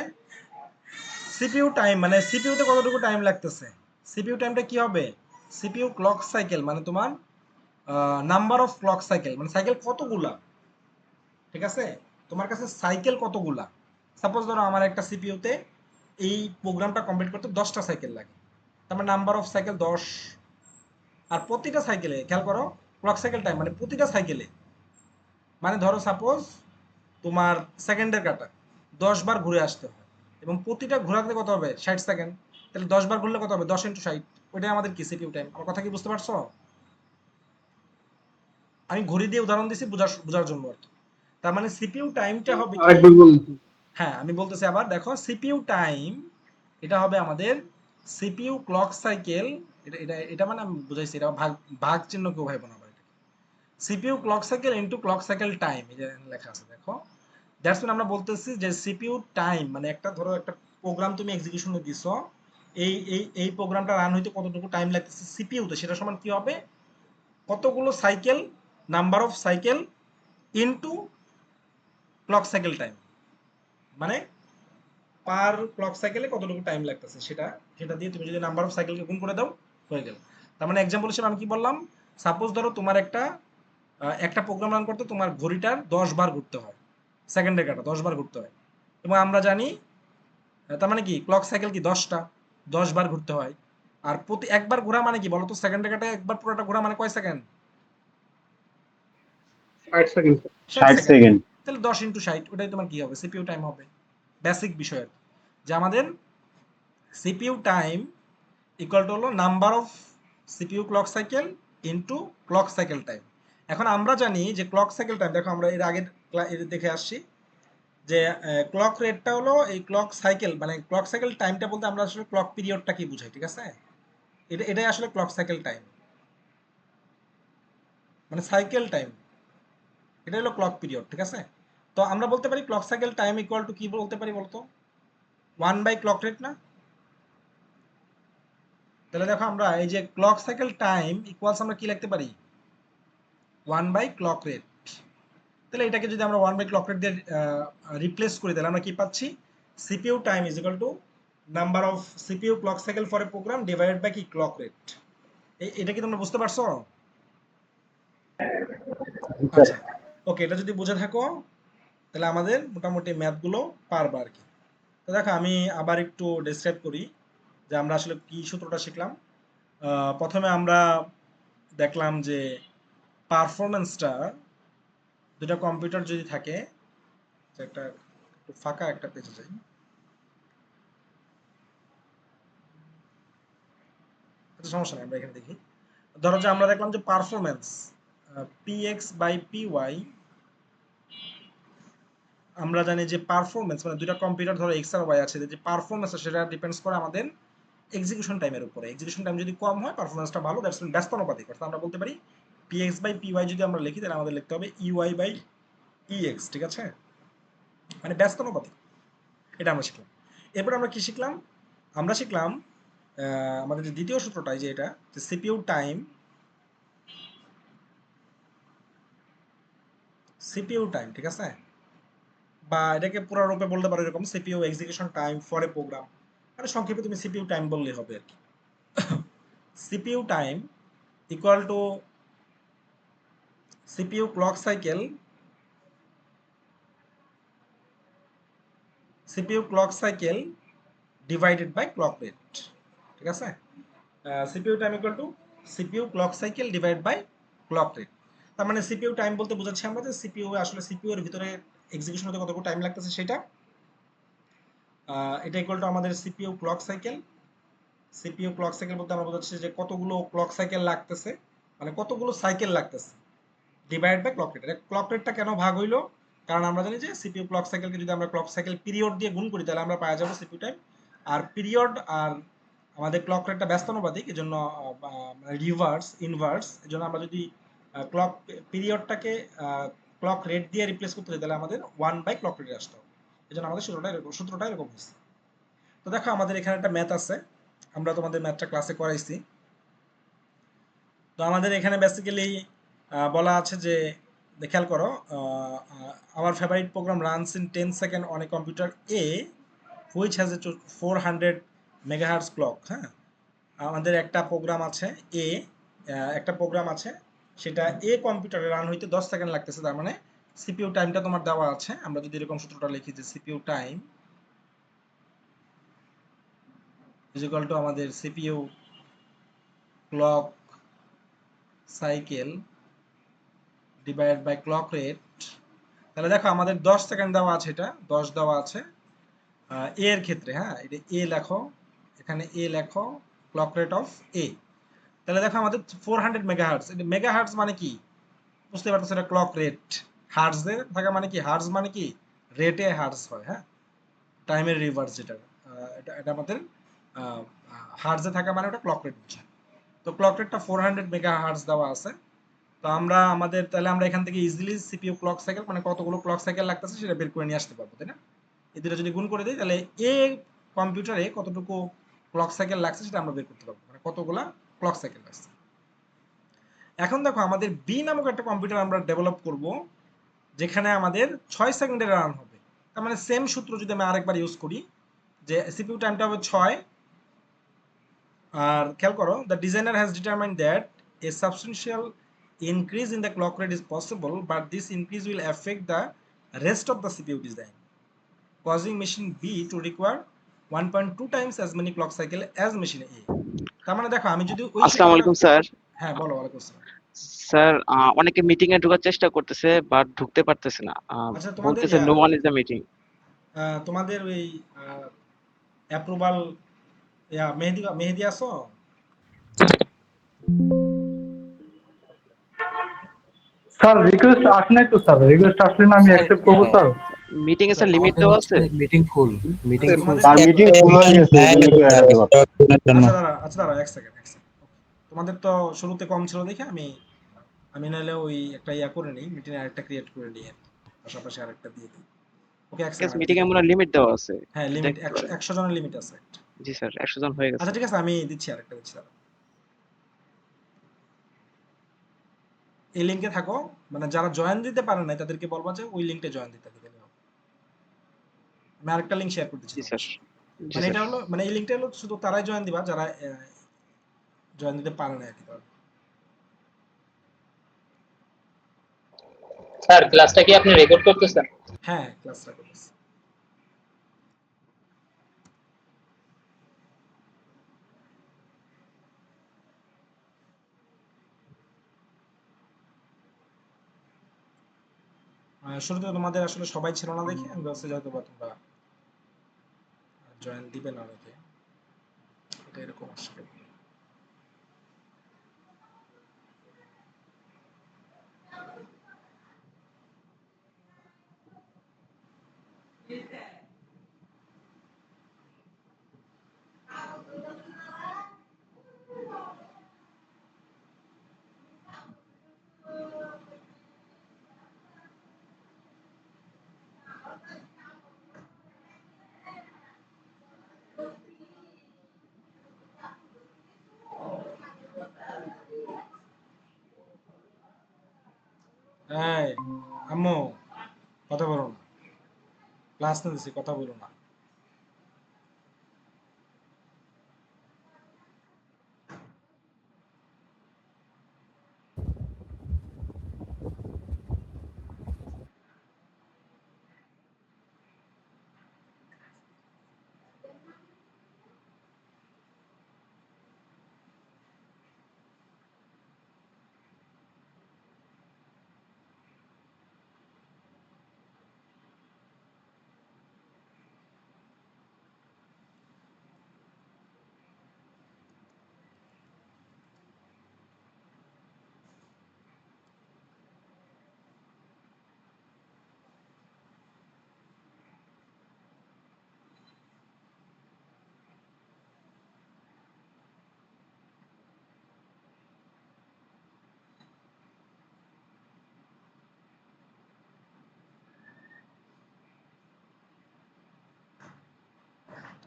সিপিইউ টাইম মানে সিপিইউতে কতটুকু টাইম লাগতেছে। সিপিইউ টাইমটা কি হবে, সিপিইউ ক্লক সাইকেল মানে তোমার নাম্বার অফ ক্লক সাইকেল, মানে সাইকেল কতগুলা, ঠিক আছে। তোমার কাছে সাইকেল কতগুলা, সাপোজ ধরো আমার একটা সিপিইউতে এই প্রোগ্রামটা কমপ্লিট করতে 10টা সাইকেল লাগে, তার মানে নাম্বার অফ সাইকেল 10। আর প্রতিটা সাইকেলে খেয়াল করো, ক্লক সাইকেল টাইম মানে প্রতিটা সাইকেলে, মানে ধরো সাপোজ তোমার সেকেন্ডের কাটা 10 বার ঘুরে আসতে হয়, এবং প্রতিটা ঘোরাতে কত হবে, 60 সেকেন্ড। তাহলে 10 বার ঘুরলে কত হবে, 10 × 60, ওইটাই আমাদের কি সিপিইউ টাইম। আমার কথা কি বুঝতে পারছো? আমি ঘড়ি দিয়ে উদাহরণ দিছি বোঝার জন্য আর কি। তার মানে সিপিইউ টাইমটা হবে কি, আরেকবার বলুন। হ্যাঁ আমি বলতেছি আবার, দেখো সিপিইউ টাইম এটা হবে আমাদের সিপিইউ ক্লক সাইকেল, এটা মানে আমি বুঝাইছি, এটা ভাগ চিহ্ন কেউ ভাইবো না আবার, এটা CPU clock cycle into clock cycle time, এই যে লেখা আছে দেখো। দ্যাটস মিন আমরা বলতেছি যে সিপিইউ টাইম মানে একটা ধরো একটা প্রোগ্রাম তুমি এক্সিকিউশনে দিছো, এই প্রোগ্রামটা রান হইতে কতটুকু টাইম লাগতেছে সিপিইউতে, সেটা সমান কি হবে, কতগুলো cycle, number of cycle into clock cycle time, মানে পার ক্লক সাইকেলে কতটুকু টাইম লাগতেছে সেটা দিয়ে তুমি যদি নাম্বার অফ সাইকেলকে গুণ করে দাও হয়ে গেল। তার মানে এক্সাম্পল হিসেবে আমি কি বললাম, সাপোজ ধরো তোমার একটা প্রোগ্রাম রান করতে তোমার ঘড়িটার 10 বার ঘুরতে হয়, সেকেন্ডের কাঁটা 10 বার ঘুরতে হয়, এবং আমরা জানি তার মানে কি ক্লক সাইকেল কি 10টা, 10 বার ঘুরতে হয়। আর প্রতি একবার ঘোরা মানে কি বলতো, সেকেন্ডের কাঁটা একবার পুরোটা ঘোরা মানে কয় সেকেন্ড? 60 সেকেন্ড। 60 60 সেকেন্ড। সেকেন্ড। তাহলে 10 × 60 ওটাই তোমার কি হবে, সিপিইউ টাইম হবে। বেসিক বিষয় আর কি। যে আমাদের সিপিইউ টাইম ইকুয়াল টু হলো number of CPU clock cycle into clock cycle time. এখন আমরা জানি যে ক্লক সাইকেল টাইম, দেখো আমরা এর আগের দেখে আসছি যে ক্লক রেটটা হলো এই ক্লক সাইকেল, মানে ক্লক সাইকেল টাইমটা বলতে আমরা আসলে ক্লক পিরিয়ডটা কি বুঝাই, ঠিক আছে? এটাই আসলে ক্লক সাইকেল টাইম, মানে সাইকেল টাইম, এটা হলো ক্লক পিরিয়ড, ঠিক আছে? তো আমরা বলতে পারি clock cycle time equal to কি বলতে পারি বলতো, 1/ক্লক রেট না? তাহলে দেখো আমরা এই যে ক্লক সাইকেল টাইম ইকুয়ালস আমরা কি লিখতে পারি, 1/ক্লক রেট। তাহলে এটাকে যদি আমরা 1/ক্লক রেট দিয়ে রিপ্লেস করি তাহলে আমরা কি পাচ্ছি, CPU time is equal to number of CPU clock cycle for a program divided by কি ক্লক রেট। এটা কি তোমরা বুঝতে পারছো? আচ্ছা, ওকে, এটা যদি বুঝে থাকো তাহলে আমাদের মোটামুটি ম্যাথগুলো পারবা আর কি। তো দেখো আমি আবার একটু ডেসক্রাইব করি যে আমরা আসলে কি সূত্রটা শিখলাম। প্রথমে আমরা দেখলাম যে পারফরমেন্সটা, দুটা কম্পিউটার যদি থাকে, একটা একটু ফাঁকা একটা পেজে যাই, আচ্ছা সমস্যা নেই আমরা এখানে দেখি। ধরো যে আমরা দেখলাম যে পারফরমেন্স px/py, আমরা জানি যে পারফরমেন্স মানে দুইটা কম্পিউটার ধরো এক্স আর ওয়াই আছে, যে পারফরমেন্স সেটা ডিপেন্ডস করে আমাদের এক্সিকিউশন টাইমের উপরে। এক্সিকিউশন টাইম যদি কম হয় পারফরমেন্সটা ভালো, দ্যাটস মিন ব্যস্তানুপাতিক। অর্থাৎ আমরা বলতে পারি px/py যদি আমরা লিখি তাহলে আমাদের লিখতে হবে ey/ex, ঠিক আছে? মানে ব্যস্তানুপাতিক। এটা আমরা শিখলাম। এরপর আমরা কি শিখলাম, আমরা শিখলাম আমাদের যে দ্বিতীয় সূত্রটাই যে এটা যে সিপিইউ টাইম, ঠিক আছে? বা এটাকে পুরো রূপে বলতে পারো এরকম, CPU execution time for a program, মানে সংক্ষেপে তুমি সিপিইউ টাইম বললেই হবে আর কি। CPU time equal to CPU clock cycle divided by clock rate, ঠিক আছে? CPU time equal to CPU clock cycle divide by clock rate. তার মানে সিপিইউ টাইম বলতে বোঝাচ্ছি আমরা যে সিপিইউ আসলে সিপিইউ এর ভিতরে এক্সিকিউশন হতে কতটুকু টাইম লাগতেছে সেটা, এটা ইকুয়াল টু আমাদের সিপিইউ ক্লক সাইকেল বলতে আমরা বোঝাচ্ছি যে কতগুলো ক্লক সাইকেল লাগতেছে, মানে কতগুলো সাইকেল লাগতেছে, divide by clock rate. Clock রেটটা কেন ভাগ হইলো, কারণ আমরা জানি যে সিপিইউ ক্লক সাইকেলকে যদি আমরা ক্লক সাইকেল পিরিয়ড দিয়ে গুণ করি তাহলে আমরা পাওয়া যাবো সিপিইউ টাইম। আর পিরিয়ড আর আমাদের ক্লক রেটটা ব্যস্তানুপাতিক, এজন্য ইনভার্স, এজন্য আমরা যদি ক্লক পিরিয়ডটাকে ক্লক রেট দিয়ে রিপ্লেস করতে চাই তাহলে আমাদের 1/ক্লক রেটে আসতে হবে। এজন্য আমাদের সূত্রটা এরকম হয়েছে। তো দেখো আমাদের এখানে একটা ম্যাথ আছে, আমরা তোমাদের ম্যাথটা ক্লাসে করাইছি। তো আমাদের এখানে বেসিক্যালি বলা আছে যে খেয়াল করো, আমার favourite program runs in 10 second on a computer এ which has a 400 megahertz clock. হ্যাঁ, আমাদের একটা প্রোগ্রাম আছে সেটা এ কম্পিউটারে রান হইতে 10 সেকেন্ড লাগতেছে। তার মানে সিপিইউ টাইমটা তোমার দেওয়া আছে। আমরা যদি এরকম সূত্রটা লিখি যে CPU time is equal to আমাদের CPU clock cycle divide by clock rate, তাহলে দেখো আমাদের 10 সেকেন্ড দেওয়া আছে, এটা 10 দেওয়া আছে এ এর ক্ষেত্রে। হ্যাঁ, এটা এ লেখো, এখানে এ লেখো, ক্লক রেট অফ এ। তাহলে দেখো আমাদের 400 মেগাহার্টজ, এটা মেগাহার্টজ মানে কি বুঝতে পারতেছো, এটা ক্লক রেট। হার্টজে থাকা মানে কি, হার্টজ মানে কি রেটে হার্টজ হয়। হ্যাঁ, টাইমের রিভার্স যেটা, এটা আমাদের হার্টজে থাকা মানে ওটা ক্লক রেট বোঝায়। তো ক্লক রেটটা 400 মেগাহার্টজ দেওয়া আছে। তো আমরা তাহলে আমরা এখান থেকে ইজিলি সিপিইউ ক্লক সাইকেল মানে কতগুলো ক্লক সাইকেল লাগতেছে সেটা বের করে নিয়ে আসতে পারবো, তাই না? এই দুটো যদি গুণ করে দিই তাহলে এ কম্পিউটারে কতটুকু ক্লক সাইকেল লাগছে সেটা আমরা বের করতে পারবো, মানে কতগুলা ক্লক সাইকেল লাগছে। এখন দেখো আমাদের বি নামক একটা কম্পিউটার আমরা ডেভেলপ করব যেখানে আমাদের 6 সেকেন্ডে রান হবে। তার মানে সেম সূত্র যদি আমি আরেকবার ইউজ করি যে সিপিইউ টাইমটা হবে 6, আর খেয়াল করো, the designer has determined that a substantial increase in the clock rate is possible, but this increase will affect the rest of the CPU design, causing machine B to require 1.2 times as many clock cycle as machine A. তার মানে দেখো আমি যদি ওই আসসালামু আলাইকুম sir. হ্যাঁ বলো। ওয়ালাইকুম আসসালাম। স্যার অনেকে মিটিং এ ঢোকার চেষ্টা করতেছে বাট ঢুকতে পারতেছে না। আচ্ছা তোমাদের বলতেছে no one is the meeting. তোমাদের ওই অ্যাপ্রুভাল মেহেদি মেহেদি আছো? স্যার রিকোয়েস্ট আসে নাই তো স্যার, রিকোয়েস্ট আসলে না আমি অ্যাকসেপ্ট করবো স্যার। মিটিং এ স্যার লিমিট দেওয়া আছে। মিটিং ফুল, মিটিং ফুল। তার মিটিং ফুল হয়ে গেছে আচ্ছা দাঁড়াও এক সেকেন্ড। তোমাদের তো শুরুতে কম ছিল দেখে আমি আমি নাহলে ওই একটা করে নিই, মিটিং এ আরেকটা ক্রিয়েট করে নিই, পাশাপাশি আরেকটা দিয়ে দিই। ওকে এক সেকেন্ড। মিটিং এ মনে লিমিট দেওয়া আছে। হ্যাঁ লিমিট 100 জনের লিমিট আছে। জি স্যার 100 জন হয়ে গেছে। আচ্ছা ঠিক আছে, আমি দিচ্ছি আরেকটা দিচ্ছি। এই লিংকে থাকো, মানে যারা জয়েন দিতে পারে না তাদেরকে বলবা যে ওই লিংকে জয়েন দিতে দিতে। আমি আরেকটা লিংক শেয়ার করে দিচ্ছি। জি স্যার। মানে এটা হলো, মানে এই লিংকটা হলো শুধু তারাই জয়েন দিবা যারা জয়েন দিতে পারে না আর কি। স্যার ক্লাসটা কি আপনি রেকর্ড করতেছেন? হ্যাঁ ক্লাসটা করতেছি। শুরুতে তোমাদের আসলে সবাই ছিল না দেখে আমি ভাবছি হয়তো বা তোমরা জয়েন দিবে না অনেকে, এটা এরকম আসবে। এই আম্মু কথা বলো না, ক্লাস নিতেছি, কথা বলো না।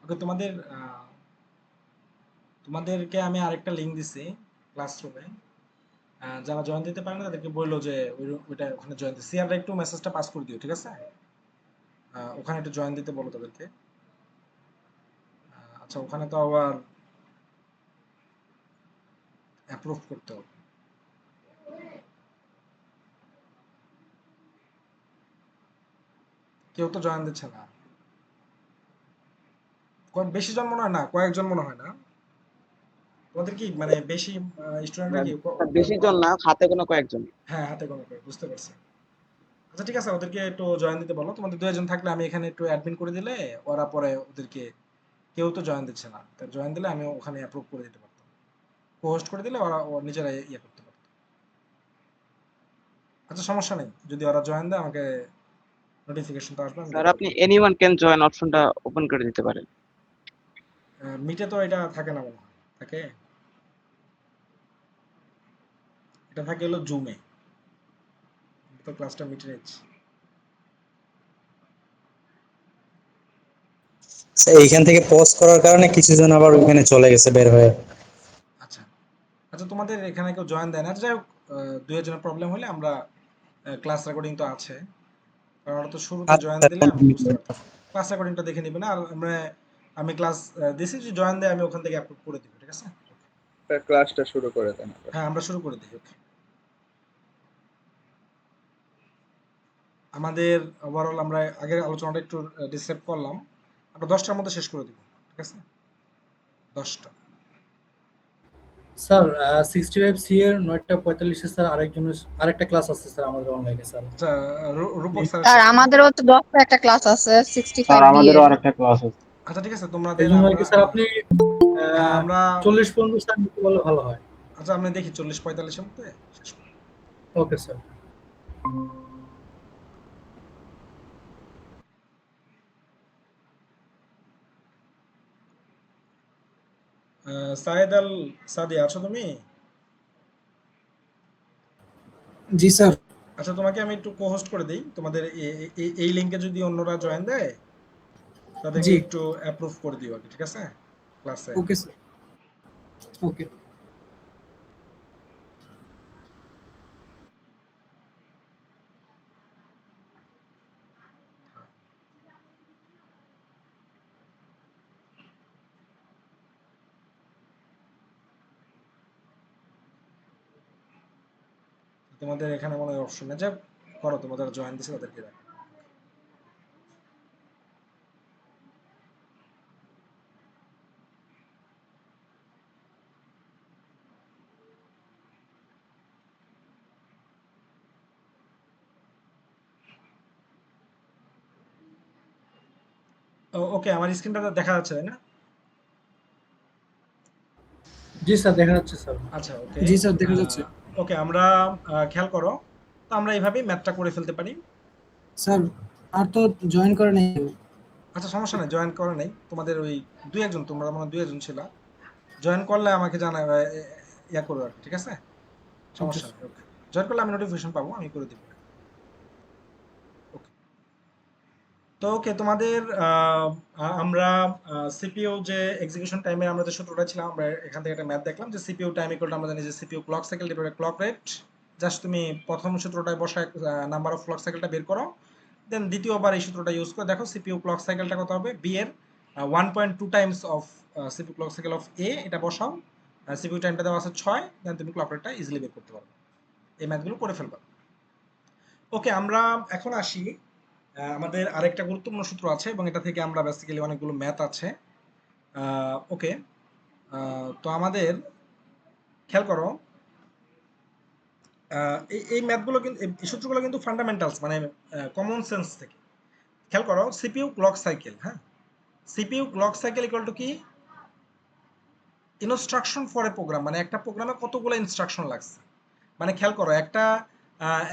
ওকে তোমাদেরকে আমি আরেকটা লিংক দিছি ক্লাসরুমে। যারা জয়েন দিতে পারে না তাদেরকে বললো যে ওইটা ওখানে জয়েন দিতে। সিআররা একটু মেসেজটা পাস করে দিও, ঠিক আছে? ওখানে একটু জয়েন দিতে বলো তাদেরকে। আচ্ছা ওখানে তো আবার অ্যাপ্রুভ করতে হবে। কেউ তো জয়েন দিচ্ছে না। বেশি জন মনে হয় না, কয়েকজন মনে হয় না। তোমাদের কি মানে বেশি স্টুডেন্টরা কি? বেশি জন না, হাতে কোনো কয়েকজন। হ্যাঁ হাতে গোনা করে, বুঝতে পারছি। আচ্ছা ঠিক আছে, ওদেরকে একটু জয়েন দিতে বলো। তোমাদের দুইজন থাকলে আমি এখানে একটু অ্যাডমিন করে দিলে ওরা পরে ওদেরকে, কেউ তো জয়েন দিচ্ছে না, তাই জয়েন দিলে আমি ওখানে অ্যাপ্রুভ করে দিতে পারতাম। পোস্ট করে দিলে ওরা নিজেরা ইয়ে করতে পারতো। আচ্ছা সমস্যা নেই, যদি ওরা জয়েন দেয় আমাকে নোটিফিকেশন তো আসবে। স্যার আপনি এনিওয়ান ক্যান জয়েন অপশনটা ওপেন করে দিতে পারেন। মিটে তো এটা থাকে না মনে হয়, থাকে? এটা থাকে হলো জুমে, তো ক্লাসটা মিটে নিচ্ছি। এইখান থেকে পজ করার কারণে কিছু জন আবার ওখানে চলে গেছে বের হয়ে। আচ্ছা আচ্ছা, তোমাদের এখানে কেউ জয়েন দেয় না? যাই হোক, দুই একজনের প্রবলেম হলে আমরা ক্লাস রেকর্ডিং তো আছে, কারণ ওরা তো শুরুতে জয়েন দিলে আমি বুঝতে পারতাম। ক্লাস রেকর্ডিংটা দেখে নিবে না, আর আমরা আমি ক্লাস দিছি, যে জয়েন দেয় আমি ওখান থেকে অ্যাপ্রুভ করে দিব, ঠিক আছে? স্যার ক্লাসটা শুরু করে দেন আবার। হ্যাঁ আমরা শুরু করে দিই। ওকে, আমাদের ওভারঅল আমরা আগের আলোচনাটা একটু ডিসক্রাইব করলাম, আমরা 10টার মধ্যে শেষ করে দিব, ঠিক আছে? 10টা। স্যার 65C এর 9:45 স্যার আরেকটা ক্লাস আছে স্যার আমাদের অনলাইনে স্যার। আচ্ছা, রূপক স্যার। স্যার আমাদেরও তো 10টা একটা ক্লাস আছে 65 স্যার বি আমাদেরও এর। আরেকটা ক্লাস আছে। আচ্ছা ঠিক আছে, তোমাদের এই জন্য আর কি স্যার আপনি আমরা 40-45 স্যার নিতে বললে ভালো হয়। আচ্ছা আমরা দেখি 40-45 এর মধ্যে শেষ করি। Okay sir. সায়েদ আল সাদি আছো তুমি? জি স্যার। আচ্ছা তোমাকে আমি একটু কো-হোস্ট করে দেই, তোমাদের এই লিংকে যদি অন্যরা জয়েন দেয় তাদেরকে জি। একটু অ্যাপ্রুভ করে দিও আর কি, ঠিক আছে ক্লাসে? Okay sir. ওকে। তোমাদের এখানে মনে হয় অপশন আছে, করো তোমাদের জয়েন দিছে তাদেরকে রাখো। ওকে, আমার স্ক্রিনটা দেখা যাচ্ছে তাই না? জি স্যার দেখা যাচ্ছে স্যার। আচ্ছা ওকে। জি স্যার দেখা যাচ্ছে। ওকে, আমরা খেয়াল করো, তো আমরা এইভাবেই ম্যাথটা করে ফেলতে পারি। স্যার আর তো জয়েন করে নেই। আচ্ছা সমস্যা নেই, জয়েন করে নাই তোমাদের ওই দুই একজন, তোমরা মনে হয় দুই একজন ছিল, জয়েন করলে আমাকে জানা ইয়া করো আর কি, ঠিক আছে? সমস্যা নেই। ওকে, জয়েন করলে আমি নোটিফিকেশন পাবো, আমি করে দিব। ওকে, তো ওকে তোমাদের আমরা সিপিইউ যে এক্সিকিউশন টাইমে আমরা যে সূত্রটা ছিলাম, আমরা এখান থেকে একটা ম্যাথ দেখলাম যে সিপিইউ টাইম ইকুয়াল টু আমরা জানি যে CPU clock cycle divided clock rate. Just তুমি প্রথম সূত্রটায় বসায় নাম্বার অফ ক্লক সাইকেলটা বের করো, দেন দ্বিতীয়বার এই সূত্রটা ইউজ করে দেখো সিপিইউ ক্লক সাইকেলটা কত হবে, বি এর 1.2 times of CPU clock cycle of A, এটা বসাও, সিপিইউ টাইমটা দেওয়া আছে 6, দেন তুমি ক্লক রেটটা ইজিলি বের করতে পারবে, এই ম্যাথগুলো করে ফেলবা। ওকে, আমরা এখন আসি, আমাদের আরেকটা গুরুত্বপূর্ণ সূত্র আছে এবং এটা থেকে আমরা বেসিক্যালি অনেকগুলো ম্যাথ আছে। ওকে, তো আমাদের খেয়াল করো, এই ম্যাথগুলো কিন্তু, এই সূত্রগুলো কিন্তু ফান্ডামেন্টালস, মানে কমন সেন্স থেকে। খেয়াল করো, সিপিইউ ক্লক সাইকেল, হ্যাঁ, CPU clock cycle equal to কি, ইনস্ট্রাকশন ফর এ প্রোগ্রাম, মানে একটা প্রোগ্রামে কতগুলো ইনস্ট্রাকশন লাগছে। মানে খেয়াল করো, একটা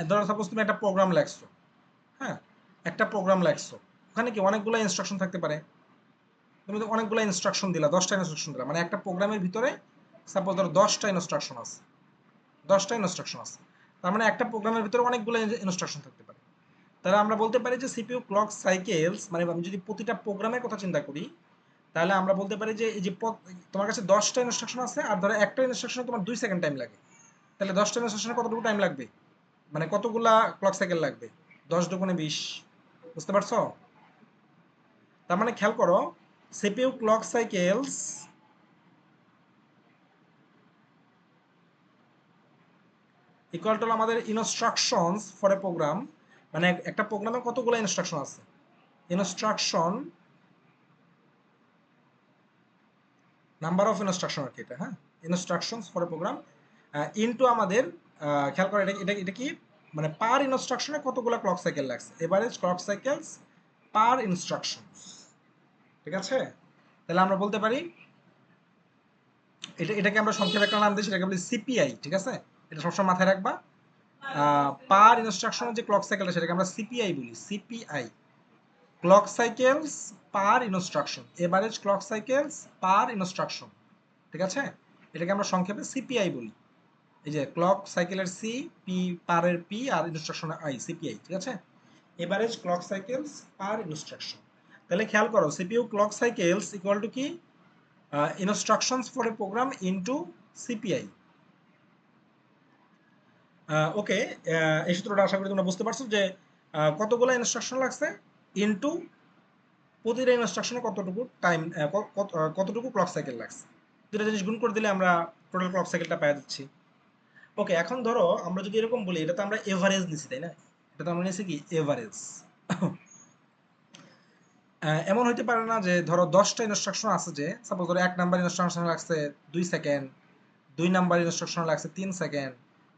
ধরো সাপোজ তুমি একটা প্রোগ্রাম লেখছো, হ্যাঁ, একটা প্রোগ্রাম লেখছো, ওখানে কি অনেকগুলো ইনস্ট্রাকশন থাকতে পারে, তুমি তো অনেকগুলো ইনস্ট্রাকশন দিলা, 10টা ইনস্ট্রাকশন দিলা, মানে একটা প্রোগ্রামের ভিতরে সাপোজ ধরো 10টা ইনস্ট্রাকশন আছে, 10টা ইনস্ট্রাকশন আছে, তার মানে একটা প্রোগ্রামের ভিতরে অনেকগুলো ইনস্ট্রাকশন থাকতে পারে। তাহলে আমরা বলতে পারি যে সিপিইউ ক্লক সাইকেলস, মানে আমি যদি প্রতিটা প্রোগ্রামের কথা চিন্তা করি, তাহলে আমরা বলতে পারি যে এই যে তোমার কাছে 10টা ইনস্ট্রাকশন আছে, আর ধরো একটা ইনস্ট্রাকশনে তোমার 2 সেকেন্ড টাইম লাগে, তাহলে 10টা ইনস্ট্রাকশনে কতটুকু টাইম লাগবে, মানে কতগুলা ক্লক সাইকেল লাগবে, 10 দুগুণে 20, বুঝতে পারছো? তার মানে খেয়াল করো, CPU clock cycles equal to আমাদের ইনস্ট্রাকশনস ফর এ প্রোগ্রাম, মানে একটা প্রোগ্রামে কতগুলো ইনস্ট্রাকশন আছে, ইনস্ট্রাকশন নাম্বার অফ ইনস্ট্রাকশন আর কি এটা, হ্যাঁ, instructions for a program into আমাদের খেয়াল করে এটা কি, মানে পার ইনস্ট্রাকশনে কতগুলো ক্লক সাইকেল লাগছে, average clock cycles per instructions, ঠিক আছে? তাহলে আমরা বলতে পারি এটাকে আমরা সংক্ষেপে একটা নাম দিই, সেটাকে বলি সিপিআই, ঠিক আছে? এটা সবসময় মাথায় রাখবা, পার ইনস্ট্রাকশনের যে ক্লক সাইকেলটা সেটাকে আমরা সিপিআই বলি, সিপিআই, ক্লক সাইকেলস পার ইনস্ট্রাকশন, এভারেজ ক্লক সাইকেলস পার ইনস্ট্রাকশন, ঠিক আছে? এটাকে আমরা সংক্ষেপে সিপিআই বলি, এই যে ক্লক সাইকেলের সি, পি পারের পি, আর ইনস্ট্রাকশনের আই, সিপিআই, ঠিক আছে? এভারেজ ক্লক সাইকেলস পার ইনস্ট্রাকশন। তাহলে খেয়াল করো, CPU clock cycles equal to কি, instructions for a program into CPI. ওকে, এই সূত্রটা আশা করি তোমরা বুঝতে পারছো যে কতগুলো ইনস্ট্রাকশন লাগছে ইনটু প্রতিটা ইনস্ট্রাকশনে কতটুকু টাইম, কতটুকু ক্লক সাইকেল লাগছে। দুটো জিনিস গুণ করে দিলে আমরা টোটাল ক্লক সাইকেলটা পেয়ে যাচ্ছি। ওকে, এখন ধরো আমরা যদি এরকম বলি, এটা তো আমরা এভারেজ নিছি তাই না, এটা তো আমরা নিছি কি এভারেজ। এমন হইতে পারে না যে ধরো 10টা ইনস্ট্রাকশন আছে, যে সাপোজ ধরো 1 নাম্বার ইনস্ট্রাকশন লাগছে 2 সেকেন্ড, 2 নাম্বার ইনস্ট্রাকশন লাগছে 3 সেকেন্ড,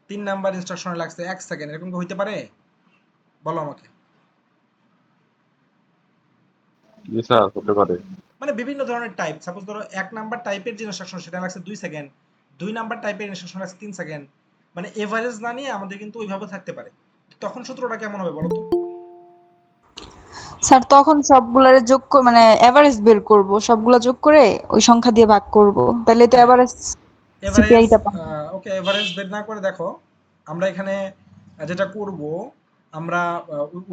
3 নাম্বার ইনস্ট্রাকশন লাগছে 1 সেকেন্ড, এরকম কি হইতে পারে? বলো আমাকে। জি স্যার, হতে পারে। মানে বিভিন্ন ধরনের টাইপ, সাপোজ ধরো 1 নাম্বার টাইপের যে ইনস্ট্রাকশন সেটা লাগছে 2 সেকেন্ড, 2 নাম্বার টাইপের ইনস্ট্রাকশন লাগছে 3 সেকেন্ড, মানে এভারেজ না নিয়ে আমাদের কিন্তু ওইভাবে থাকতে পারে। তখন সূত্রটা কেমন হবে বলো তো? স্যার তখন সবগুলারে যোগ মানে এভারেজ বের করব, সবগুলা যোগ করে ওই সংখ্যা দিয়ে ভাগ করব, তাহলে তো এভারেজ এভারেজ, সিপিআইটা পাবো। ওকে, এভারেজ বের না করে দেখো আমরা এখানে যেটা করব, আমরা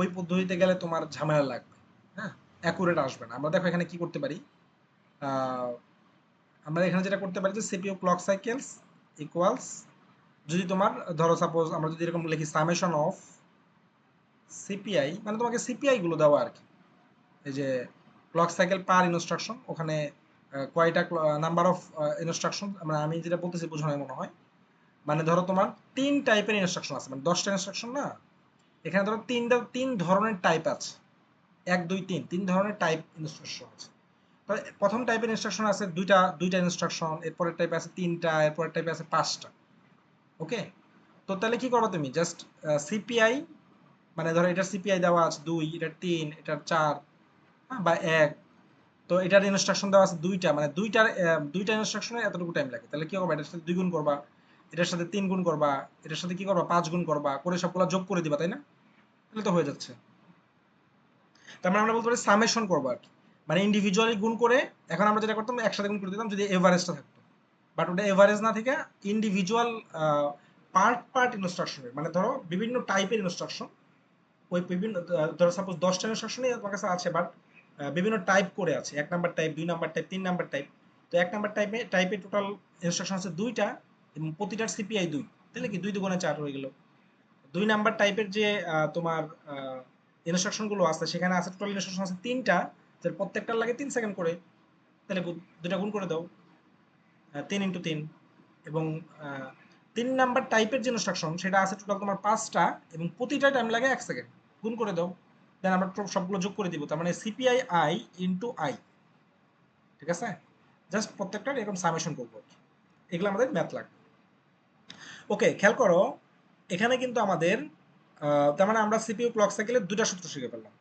ওই পদ্ধতিতে গেলে তোমার ঝামেলা লাগবে, হ্যাঁ, অ্যাকুরেট আসবে না। আমরা দেখো এখানে কি করতে পারি, আহ, আমরা এখানে যেটা করতে পারি যে সিপিইউ ক্লক সাইকেলস ইকুয়ালস, যদি তোমার ধরো সাপোজ আমরা যদি এরকম লিখি সামেশন অফ সিপিআই, মানে তোমাকে সিপিআই গুলো দেওয়া আর কি, এই যে ক্লক সাইকেল পার ইনস্ট্রাকশন, ওখানে কয়টা নাম্বার অফ ইনস্ট্রাকশন, মানে আমি যেটা বলতেছি বোঝানো মনে হয়, মানে ধরো তোমার 3 টাইপের ইনস্ট্রাকশন আছে, মানে 10টা ইনস্ট্রাকশন না, এখানে ধরো 3 ধরনের টাইপ আছে, 1 2 3 3 ধরনের টাইপ ইনস্ট্রাকশন আছে। তো প্রথম টাইপের ইনস্ট্রাকশন আছে দুইটা ইনস্ট্রাকশন, এরপরের টাইপ আছে 3টা, এরপরের টাইপ আছে 5টা। ওকে, তো তাহলে কি করো তুমি, জাস্ট সিপিআই, মানে ধরো এটা সিপিআই দেওয়া আছে 2, এটা 3, এটা 4, বা 1, তো এটার ইনস্ট্রাকশন দেওয়া আছে 2টা, মানে দুইটা ইনস্ট্রাকশনে এতটুকু টাইম লাগে, তাহলে কি করবা, এটার সাথে 2 গুণ করবা, এটার সাথে 3 গুণ করবা, এটার সাথে কি করবা 5 গুণ করবা, করে সবগুলা যোগ করে দিবা, তাই না? তাহলে তো হয়ে যাচ্ছে। তার মানে আমরা বলতে পারি সামেশন করবো আর কি, মানে ইন্ডিভিজুয়ালি গুণ করে, এখন আমরা যেটা করতাম একসাথে গুণ করে দিতাম যদি এভারেজটা থাকতো, বাট ওটা এভারেজ না থেকে ইন্ডিভিজুয়াল পার্ট ইনস্ট্রাকশনের, মানে ধরো বিভিন্ন টাইপের ইনস্ট্রাকশন, ওই বিভিন্ন ধরো সাপোজ 10টা ইনস্ট্রাকশনই তোমার কাছে আছে, বাট বিভিন্ন টাইপ করে আছে, 1 number type, 2 number type, 3 number type. তো 1 নাম্বার টাইপে টোটাল ইনস্ট্রাকশন আছে 2টা, এবং প্রতিটার সিপিআই 2, তাহলে কি 2 2 4 হয়ে গেল। 2 নাম্বার টাইপের যে তোমার ইনস্ট্রাকশন গুলো আছে, সেখানে আছে টোটাল ইনস্ট্রাকশন আছে 3টা, যার প্রত্যেকটার লাগে 3 সেকেন্ড করে, তাহলে দুটা গুণ করে দাও, 3 × 3, এবং 3 নাম্বার টাইপের যে ইনস্ট্রাকশন সেটা আছে টোটাল তোমার 5টা, এবং প্রতিটা টাইম লাগে 1 সেকেন্ড, গুণ করে দাও, দেন আমরা সবগুলো যোগ করে দিব, তার মানে সিপিআই আই ইনটু আই, ঠিক আছে? জাস্ট প্রত্যেকটার এরকম সামেশন করবো, এগুলো আমাদের ম্যাথ লাগবে। ওকে, খেয়াল করো এখানে কিন্তু আমাদের তার মানে আমরা সিপিইউ ক্লক সাইকেলের 2টা সূত্র শিখে ফেললাম।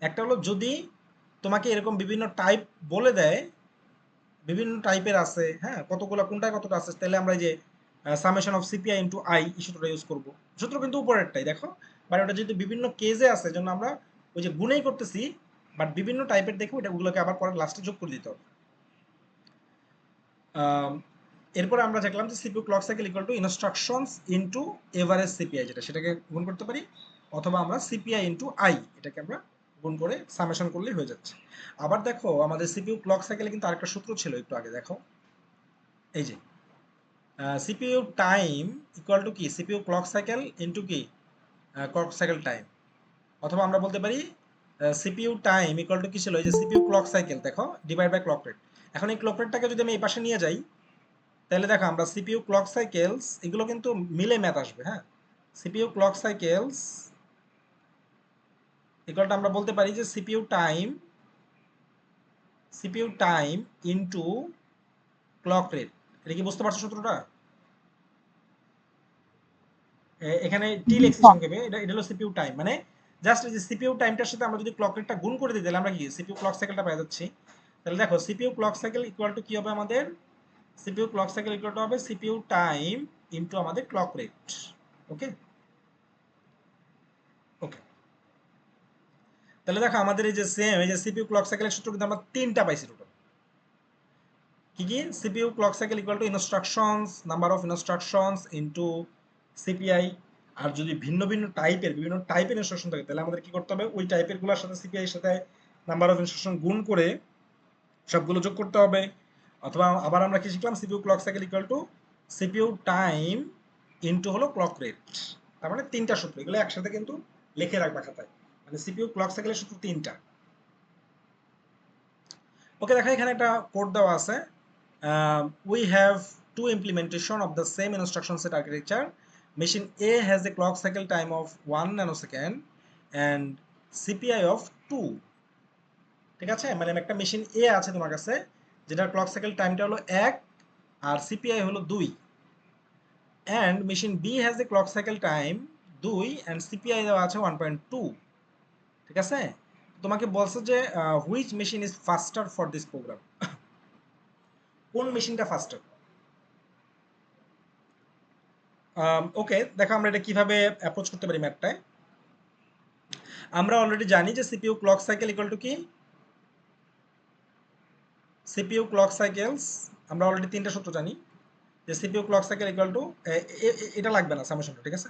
একটা হলো যদি তোমাকে এরকম বিভিন্ন টাইপ বলে দেয়, বিভিন্ন টাইপের আছে, হ্যাঁ, কতগুলো কোনটায় কতটা আছে, তাহলে আমরা এই যে summation of CPI into I এই সূত্রটা ইউজ করব। সূত্র কিন্তু উপরেরটাই দেখো, বাট ওটা যেহেতু বিভিন্ন কেজে আছে জন্য আমরা ওই যে গুণেই করতেছি, বাট বিভিন্ন টাইপের দেখে ওগুলোকে আবার পরে লাস্টে যোগ করে দিতে হবে। এরপরে আমরা দেখলাম যে CPU clock cycle equal to instructions into average CPI, যেটা সেটাকে গুণ করতে পারি, অথবা আমরা সিপিআই ইনটু আই এটাকে আমরা গুণ করে সামেশন করলেই হয়ে যাচ্ছে। আবার দেখো আমাদের সিপিইউ ক্লক সাইকেলে কিন্তু আরেকটা সূত্র ছিল, একটু আগে দেখো, এই যে সিপিইউ টাইম ইকুয়াল টু কি সিপিইউ ক্লক সাইকেল ইনটু কি ক্লক সাইকেল টাইম, অথবা আমরা বলতে পারি সিপিইউ টাইম ইকুয়াল টু কি ছিল, এই যে সিপিইউ ক্লক সাইকেল দেখো ডিভাইড বাই ক্লক রেট। এখন এই ক্লক রেটটাকে যদি আমি এই পাশে নিয়ে যাই, তাহলে দেখো আমরা সিপিইউ ক্লক সাইকেলস এগুলো কিন্তু মিলে ম্যাথ আসবে, হ্যাঁ, সিপিইউ ক্লক সাইকেলস ইকুয়ালটা আমরা বলতে পারি যে CPU time into clock rate. এটা কি বুঝতে পারছো সূত্রটা? এখানে টি লিখছি সংক্ষেপে, এটা হলো সিপিইউ টাইম, মানে জাস্ট এই যে সিপিইউ টাইমটার সাথে আমরা যদি ক্লক রেটটা গুণ করে দিই, তাহলে আমরা কি সিপিইউ ক্লক সাইকেলটা পেয়ে যাচ্ছি। তাহলে দেখো CPU clock cycle equal to কি হবে আমাদের, CPU clock cycle equal to হবে সিপিইউ টাইম ইনটু আমাদের ক্লক রেট। ওকে ওকে, তাহলে দেখো আমাদের এই যে সেম এই যে সিপিইউ ক্লক সাইকেলের সূত্র কিন্তু আমরা 3টা পাইছি টোটাল। কি কি, CPU clock cycle equal to instructions, number of instructions into CPI. আর যদি ভিন্ন ভিন্ন টাইপের বিভিন্ন টাইপের ইনস্ট্রাকশন থাকে, তাহলে আমাদের কি করতে হবে, ওই টাইপের গুলোর সাথে সিপিআই এর সাথে নাম্বার অফ ইনস্ট্রাকশন গুণ করে সবগুলো যোগ করতে হবে। অথবা আবার আমরা কি শিখলাম, CPU clock cycle equal to CPU time into হলো ক্লক রেট। তার মানে 3টা সূত্র, এগুলো একসাথে কিন্তু লিখে রাখবা খাতায়, মানে সিপিইউ ক্লক সাইকেলের সূত্র 3টা। ওকে দেখো এখানে একটা কোড দেওয়া আছে, we have two implementation of the same instruction set architecture. Machine A has a clock cycle time of 1 nanosecond and CPI of 2. ঠিক আছে, মানে একটা মেশিন এ আছে তোমার কাছে যেটার ক্লক সাইকেল টাইমটা হলো 1 আর সিপিআই হলো 2, and machine B has a clock cycle time 2 and CPI দেওয়া আছে 1.2। ঠিক আছে, তোমাকে বলছে যে which machine is faster for this program, কোন মেশিনটা ফাস্টার। ওকে দেখো আমরা এটা কিভাবে অ্যাপ্রোচ করতে পারি ম্যাথটায়। আমরা অলরেডি জানি যে CPU clock cycle equal to কি, সিপিইউ ক্লক সাইকেলস আমরা অলরেডি তিনটা সূত্র জানি, যে CPU clock cycle equal two, এটা লাগবে না সামেশনটা, ঠিক আছে,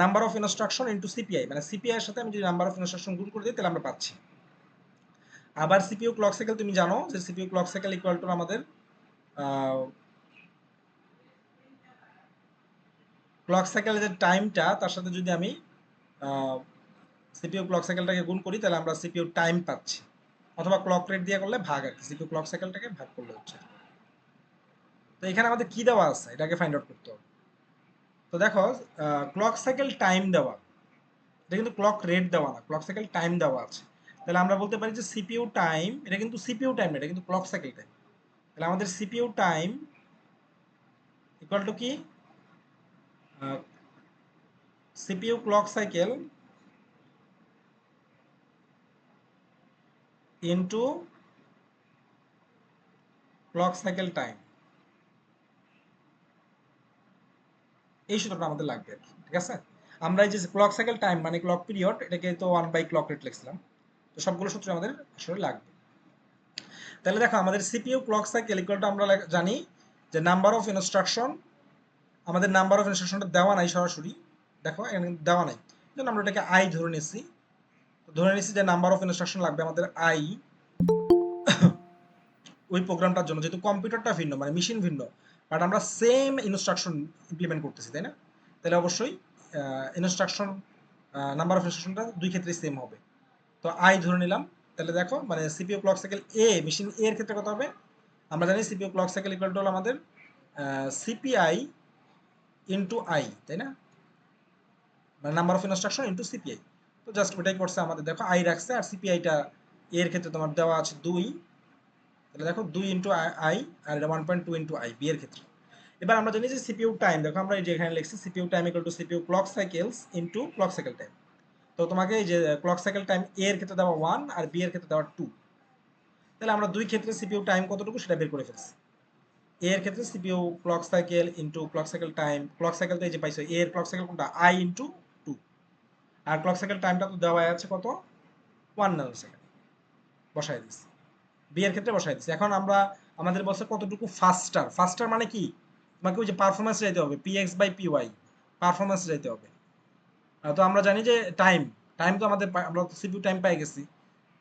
number of instruction into CPI, মানে সিপিআই এর সাথে আমি যদি নাম্বার অফ ইনস্ট্রাকশন গুণ করে দিই তাহলে আমরা পাচ্ছি। আবার সিপিইউ ক্লক সাইকেল তুমি জানো যে CPU clock cycle equal to আমাদের ক্লক সাইকেলের যে টাইমটা তার সাথে যদি আমি সিপিইউ ক্লক সাইকেলটাকে গুণ করি তাহলে আমরা সিপিইউ টাইম পাচ্ছি, অথবা ক্লক রেট দিয়ে করলে ভাগ, আর কি সিপিইউ ক্লক সাইকেলটাকে ভাগ করলে হচ্ছে। তো এখানে আমাদের কি দেওয়া আছে এটাকে ফাইন্ড আউট করতে হবে। তো দেখো ক্লক সাইকেল টাইম দেওয়া, এটা কিন্তু ক্লক রেট দেওয়া না, ক্লক সাইকেল টাইম দেওয়া আছে। তাহলে আমরা বলতে পারি যে সিপিইউ টাইম, এটা কিন্তু সিপিইউ টাইম না, এটা কিন্তু ক্লক সাইকেল টাইম। তাহলে আমাদের সিপিইউ টাইম ইকুয়াল টু কি, CPU clock cycle into clock cycle time, এই সূত্রটা আমাদের লাগবে, ঠিক আছে। আমরা এই যে ক্লক সাইকেল টাইম মানে ক্লক পিরিয়ড, এটাকে তো 1/ক্লক রেট লিখছিলাম, তো সবগুলো সূত্র আমাদের আসলে লাগবে। তাহলে দেখো আমাদের CPU clock cycle equal two আমরা জানি যে নাম্বার অফ ইনস্ট্রাকশন, আমাদের নাম্বার অফ ইনস্ট্রাকশনটা দেওয়া নাই সরাসরি, দেখো এখানে দেওয়া নাই, জন্য আমরা এটাকে আই ধরে নিচ্ছি। ধরে নিচ্ছি যে নাম্বার অফ ইনস্ট্রাকশন লাগবে আমাদের আই ওই প্রোগ্রামটার জন্য, যেহেতু কম্পিউটারটা ভিন্ন মানে মেশিন ভিন্ন, বাট আমরা সেম ইনস্ট্রাকশন ইমপ্লিমেন্ট করতেছি, তাই না? তাহলে অবশ্যই ইনস্ট্রাকশন নাম্বার অফ ইনস্ট্রাকশনটা দুই ক্ষেত্রে সেম হবে। তো আই ধরে নিলাম। তাহলে দেখো মানে সিপিইউ ক্লক সাইকেল এ, মেশিন এ এর ক্ষেত্রে কত হবে, আমরা জানি CPU clock cycle equal two হলো আমাদের সিপিআই ইনটু আই, তাই না, মানে number of instruction into CPI. তো জাস্ট ওটাই করছে আমাদের, দেখো আই রাখছে আর সিপিআইটা এর ক্ষেত্রে তোমার দেওয়া আছে 2, তাহলে দেখো 2 ইনটু আই আর এটা 1.2 ইনটু আই বি এর ক্ষেত্রে। এবার আমরা জানি যে সিপিইউ টাইম, দেখো আমরা এই যে এখানে লিখছি CPU time equal to CPU clock cycles into clock cycle time. তো তোমাকে এই যে ক্লক সাইকেল টাইম এ এর ক্ষেত্রে দেওয়া 1 আর বি এর ক্ষেত্রে দেওয়া 2, তাহলে আমরা দুই ক্ষেত্রে সিপিইউ টাইম কতটুকু সেটা বের করে ফেলছি। এ এর ক্ষেত্রে CPU clock cycle into clock cycle time, clock cycle তো এই যে পাইছো, এ এর ক্লক সাইকেল কোনটা, আই ইনটু 2, আর ক্লক সাইকেল টাইমটা তো দেওয়া আছে কত, 1 ন্যানোসেকেন্ড, বসাই দিচ্ছি। বি এর ক্ষেত্রে বসাই দিচ্ছি। এখন আমরা আমাদের বলছে কতটুকু ফাস্টার, ফাস্টার মানে কি, তোমাকে ওই যে পারফরমেন্স যাইতে হবে, পিএক্স বাই পিওয়াই পারফরমেন্স যাইতে হবে। তো আমরা জানি যে টাইম, টাইম তো আমাদের আমরা সিপিইউ টাইম পাই গেছি,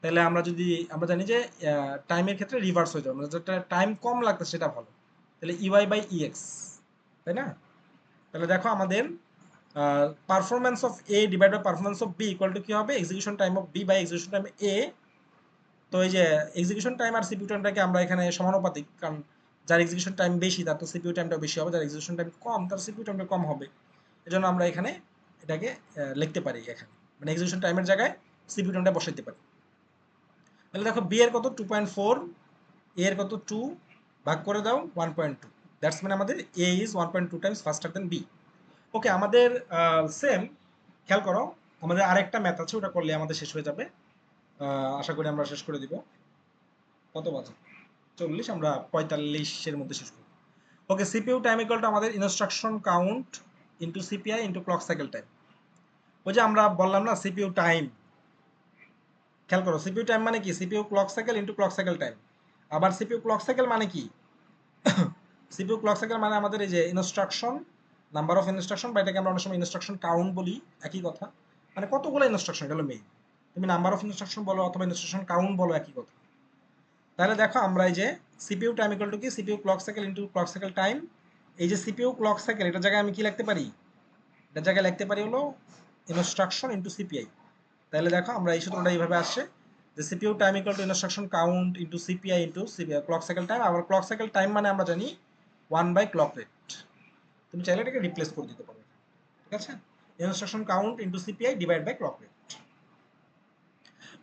তাহলে আমরা যদি আমরা জানি যে টাইমের ক্ষেত্রে রিভার্স হয়ে যাবে, মানে যেটা টাইম কম লাগবে সেটা ভালো, তাহলে ইওয়াই বাই ইএক্স, তাই না। তাহলে দেখো আমাদের performance of A divide by performance of B equal to কি হবে, execution time of B by execution time A. তো এই যে এক্সিকিউশন টাইম আর সিপিইউ টাইমটাকে আমরা এখানে সমানুপাতিক, কারণ যার এক্সিকিউশন টাইম বেশি তার তো সিপিইউ টাইমটা বেশি হবে, যার এক্সিকিউশন টাইম কম তার সিপিইউ টাইমটা কম হবে। এজন্য আমরা এখানে এটাকে লিখতে পারি, এখানে মানে এক্সিকিউশন টাইমের জায়গায় সিপিইউ টাইমটা বসাইতে পারি। তাহলে দেখো বি এর কত 2.4, এ এর কত 2, ভাগ করে দাও 1.2, দ্যাটস মানে আমাদের A is 1.2 times faster than B. Okay, আমাদের সেম খেয়াল করো, আমাদের আরেকটা ম্যাথ আছে, ওটা করলে আমাদের শেষ হয়ে যাবে, আশা করি আমরা শেষ করে দিব। কত বাজে 40, আমরা 45-এর মধ্যে শেষ করব। ওকে, সিপিইউ টাইম ইকুয়াল টু আমাদের instruction count into CPI into clock cycle time. ওই যে আমরা বললাম না সিপিইউ টাইম, খেয়াল করো সিপিইউ টাইম মানে কি, CPU clock cycle into clock cycle time. আবার সিপিইউ ক্লক সাইকেল মানে কি, সিপিইউ ক্লক সাইকেল মানে আমাদের এই যে ইনস্ট্রাকশন, নাম্বার অফ ইনস্ট্রাকশন, বা এটাকে আমরা অনেক সময় ইনস্ট্রাকশন কাউন্ট বলি, একই কথা, মানে কতগুলো ইনস্ট্রাকশন, এটা হলো মেইন। তুমি নাম্বার অফ ইনস্ট্রাকশন বলো অথবা ইনস্ট্রাকশন কাউন্ট বলো, একই কথা। তাহলে দেখো আমরা এই যে সিপিইউ টাইম ইকুয়াল টু কি, CPU clock cycle into clock cycle time. এই যে সিপিইউ ক্লক সাইকেল, এটার জায়গায় আমি কি লিখতে পারি, এটার জায়গায় লিখতে পারি হলো ইনস্ট্রাকশন ইনটু সিপিআই। তাহলে দেখো আমরা এই সূত্রটা এইভাবে আসছে যে CPU time equal two instruction count into CPI into CPI clock cycle time. আবার ক্লক সাইকেল টাইম মানে আমরা জানি 1/ক্লক রেট। তুমি চাইলে এটাকে রিপ্লেস করে দিতে পারো, ঠিক আছে? Instruction count into CPI divide by clock rate.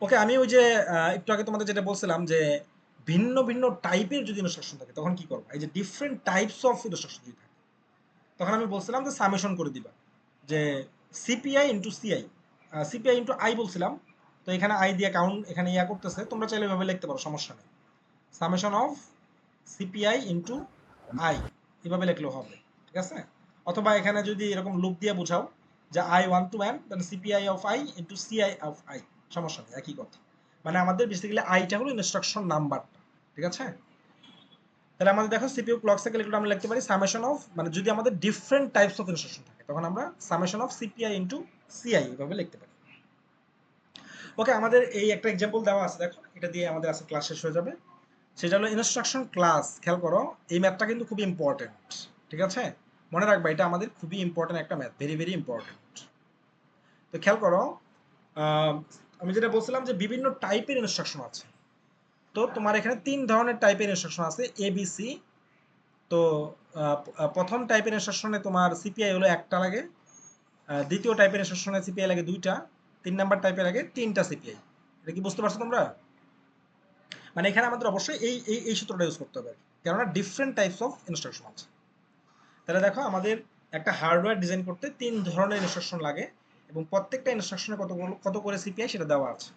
Okay, আমি ওই যে একটু আগে তোমাদের যেটা বলছিলাম যে ভিন্ন ভিন্ন টাইপের যদি ইনস্ট্রাকশন থাকে তখন কি করবা, এই যে ডিফারেন্ট টাইপস অফ ইনস্ট্রাকশন যদি থাকে তখন আমি বলছিলাম যে সামেশন করে দিবা, যে CPI into CI, CPI into I বলছিলাম, তো এখানে আই দিয়ে কাউন্ট এখানে ইয়া করতেছে, তোমরা চাইলে এভাবে লিখতে পারো, সমস্যা নেই। Summation of CPI into I এভাবে লিখলেও হবে, ঠিক আছে? অথবা এখানে যদি এরকম লুপ দিয়ে বোঝাও যে I one to man, then CPI of I into CI of I, সমস্যা নেই, একই কথা। মানে আমাদের বেসিক্যালি আইটা হলো ইনস্ট্রাকশন নাম্বারটা, ঠিক আছে? তাহলে আমাদের দেখো সিপিইউ ক্লক সাইকেল এগুলো আমরা লিখতে পারি সামেশন অফ, মানে যদি আমাদের ডিফারেন্ট টাইপস অফ ইনস্ট্রাকশন থাকে তখন আমরা summation of CPI into CI এভাবে লিখতে পারি। ওকে, আমাদের এই একটা এক্সাম্পল দেওয়া আছে, দেখো এটা দিয়ে আমাদের আজকে ক্লাস শেষ হয়ে যাবে। সেটা হলো ইনস্ট্রাকশন ক্লাস। খেয়াল করো, এই ম্যাথটা কিন্তু খুবই ইম্পর্টেন্ট, ঠিক আছে? মনে রাখবা এটা আমাদের খুবই ইম্পর্টেন্ট একটা ম্যাথ, ভেরি ভেরি ইম্পর্টেন্ট। তো খেয়াল করো, আমি যেটা বলছিলাম যে বিভিন্ন টাইপের ইনস্ট্রাকশন আছে। তো তোমার এখানে 3 ধরনের টাইপের ইনস্ট্রাকশন আছে, এবিসি। তো প্রথম টাইপের ইনস্ট্রাকশনে তোমার সিপিআই হলো একটা লাগে, দ্বিতীয় টাইপের ইনস্ট্রাকশনে সিপিআই লাগে 2টা, 3 নাম্বার টাইপের লাগে 3টা সিপিআই। এটা কি বুঝতে পারছো তোমরা? মানে এখানে আমাদের অবশ্যই এই এই এই সূত্রটা ইউজ করতে হবে, কেননা ডিফারেন্ট টাইপস অফ ইনস্ট্রাকশন আছে। তাহলে দেখো আমাদের একটা হার্ডওয়্যার ডিজাইন করতে 3 ধরনের ইনস্ট্রাকশন লাগে এবং প্রত্যেকটা ইনস্ট্রাকশনে কত করে সিপিআই সেটা দেওয়া আছে।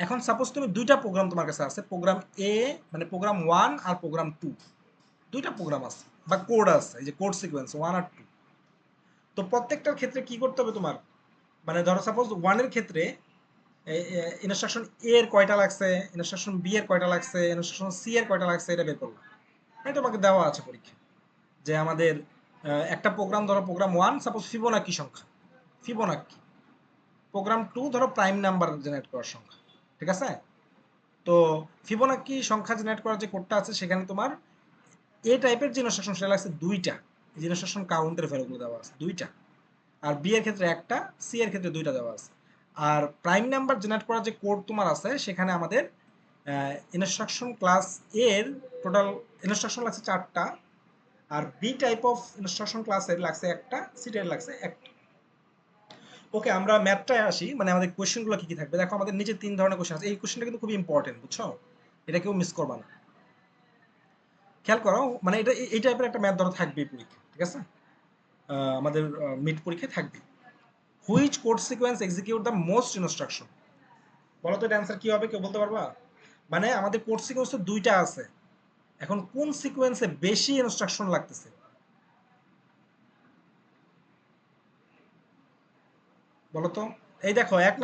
এখন সাপোজ তুমি 2টা প্রোগ্রাম তোমার কাছে আছে, প্রোগ্রাম এ মানে প্রোগ্রাম 1 আর প্রোগ্রাম 2, 2টা প্রোগ্রাম আছে বা কোড আছে, এই যে কোড সিকোয়েন্স 1 আর 2। তো প্রত্যেকটার ক্ষেত্রে কি করতে হবে তোমার, মানে ধরো সাপোজ 1 এর ক্ষেত্রে ইনস্ট্রাকশন এ এর কয়টা লাগছে, ইনস্ট্রাকশন বি এর কয়টা লাগছে, ইনস্ট্রাকশন সি এর কয়টা লাগছে, এটা বের করলাম। এটা তোমাকে দেওয়া আছে পরীক্ষা যে আমাদের একটা প্রোগ্রাম, ধরো প্রোগ্রাম 1 সাপোজ ফিবোনাকি সংখ্যা, ফিবোনাকি। প্রোগ্রাম 2 ধরো প্রাইম নাম্বার জেনারেট করার সংখ্যা, ঠিক আছে? তো ফিবোনাকি সংখ্যা জেনারেট করার যে কোডটা আছে সেখানে তোমার এ টাইপের যে ইনস্ট্রাকশন সেটা লাগছে 2টা, যে ইনস্ট্রাকশন কাউন্টের ভ্যালুগুলো দেওয়া আছে 2টা, আর বি এর ক্ষেত্রে একটা, সি এর ক্ষেত্রে 2টা দেওয়া আছে। আর প্রাইম নাম্বার জেনারেট করার যে কোড তোমার আছে সেখানে আমাদের ইনস্ট্রাকশন ক্লাস এর টোটাল ইনস্ট্রাকশন লাগছে 4টা, আর বি টাইপ অফ ইনস্ট্রাকশন ক্লাসের লাগছে একটা, সি টাইপ লাগছে একটা। ওকে, আমরা ম্যাথটায় আসি, মানে আমাদের কোশ্চেনগুলো কি কি থাকবে। দেখো আমাদের নিচে 3 ধরনের কোশ্চেন আছে, এই কোশ্চেনটা কিন্তু খুবই ইম্পর্টেন্ট, বুঝছো? এটা কেউ মিস করবা না। খেয়াল করো, মানে এটা এই টাইপের একটা ম্যাথ ধরো থাকবেই পরীক্ষা, ঠিক আছে? আমাদের মিড পরীক্ষায় থাকবে। Which code sequence execute the most instruction? বলো তো এটা অ্যান্সার কি হবে, কেউ বলতে পারবা? মানে আমাদের কোড সিকোয়েন্স তো 2টা আছে, এখন কোন সিকোয়েন্সে বেশি ইনস্ট্রাকশন লাগতেছে? বলো তো। এই দেখো এক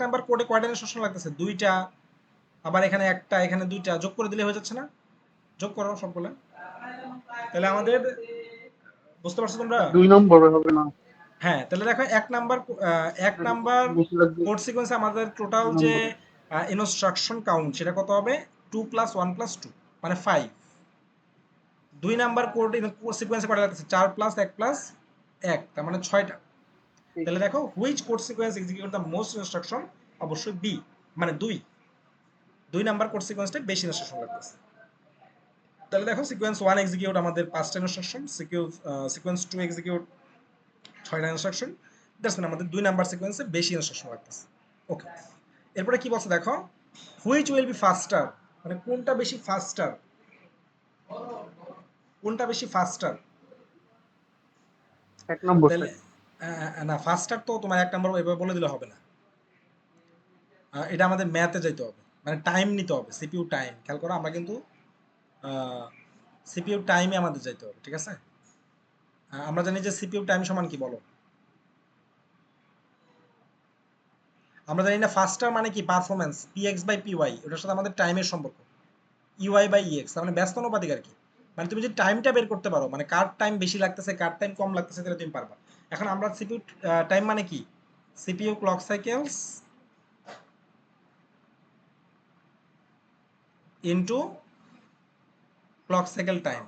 নাম্বার কোডে কয়টা ইনস্ট্রাকশন লাগতেছে? 2টা, আবার এখানে একটা, এখানে 2টা, যোগ করে দিলে হয়ে যাচ্ছে না? যোগ করো সবগুলো। তাহলে আমাদের, বুঝতে পারছো তোমরা? 2 নম্বরে হবে না? হ্যাঁ, তাহলে দেখো এক নাম্বার বেশি লাগবে কোড সিকোয়েন্সে আমাদের টোটাল 2 যে নম্বরে। ইনস্ট্রাকশন কাউন্ট সেটা কত হবে? 2 + 1 + 2 মানে 5। 2 নাম্বার কোড সিকোয়েন্সে কয়টা লাগতেছে? 4 + 1 + 1 তার মানে 6টা। তাহলে দেখো which code sequence execute the most instruction, অবশ্যই বি, মানে 2 নাম্বার কোড সিকোয়েন্সটা বেশি ইনস্ট্রাকশন লাগতেছে। তাহলে দেখো সিকোয়েন্স 1 এক্সিকিউট আমাদের 5টা ইনস্ট্রাকশন, সিকোয়েন্স 2 এক্সিকিউট 6টা ইনস্ট্রাকশন, দ্যাটস মিন আমাদের 2 নাম্বার সিকোয়েন্সে বেশি ইনস্ট্রাকশন লাগতেছে। ওকে, এরপরে কি বলছে দেখো, হুইচ উইল বি ফাস্টার, মানে কোনটা বেশি ফাস্টার, কোনটা বেশি ফাস্টার? 1 নম্বর। তাহলে না, ফাস্টার তো তোমার 1 নাম্বার এভাবে বলে দিলে হবে না, এটা আমাদের ম্যাথে যাইতে হবে, মানে টাইম নিতে হবে, সিপিইউ টাইম। খেয়াল করো, আমরা কিন্তু সিপিইউ টাইমে আমাদের যাইতে হবে, ঠিক আছে? আমরা জানি যে সিপিইউ টাইম সমান কি, বলো? আমরা জানি না ফাস্টার মানে কি, পারফরম্যান্স, px/py, ওটার সাথে আমাদের টাইমের সম্পর্ক ey/ex, তার মানে ব্যস্ত অনুপাতিক আর কি। মানে তুমি যদি টাইমটা বের করতে পারো, মানে কার টাইম বেশি লাগতেছে কার টাইম কম লাগতেছে, তাহলে তুমি পারবা। এখন আমরা সিপিইউ টাইম মানে কি, CPU clock cycles into clock cycle time,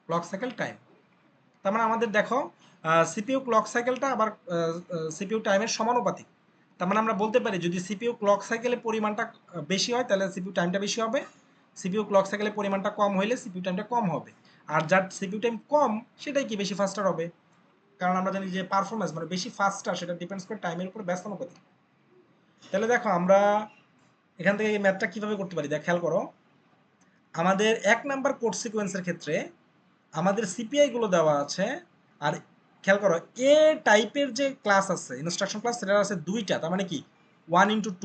clock cycle time. তার মানে আমাদের দেখো সিপিইউ ক্লক সাইকেলটা আবার সিপিইউ টাইমের সমানুপাতিক। তার মানে আমরা বলতে পারি যদি সিপিইউ ক্লক সাইকেলের পরিমাণটা বেশি হয় তাহলে সিপিইউ টাইমটা বেশি হবে, সিপিইউ ক্লক সাইকেলের পরিমাণটা কম হইলে সিপিইউ টাইমটা কম হবে। আর যার সিপিইউ টাইম কম সেটাই কি বেশি ফাস্টার হবে, কারণ আমরা জানি যে পারফরমেন্স মানে বেশি ফাস্টার সেটা ডিপেন্ডস করে টাইমের উপর ব্যস্তানুপাতিক। তাহলে দেখো আমরা এখান থেকে এই ম্যাথটা কিভাবে করতে পারি, দেখ খেয়াল করো। আমাদের 1 নাম্বার কোড সিকোয়েন্সের ক্ষেত্রে আমাদের সিপিআই গুলো দেওয়া আছে, আর খেয়াল করো এ টাইপের যে ক্লাস আছে ইনস্ট্রাকশন ক্লাস সেটা আছে 2টা, তার মানে কি 1x2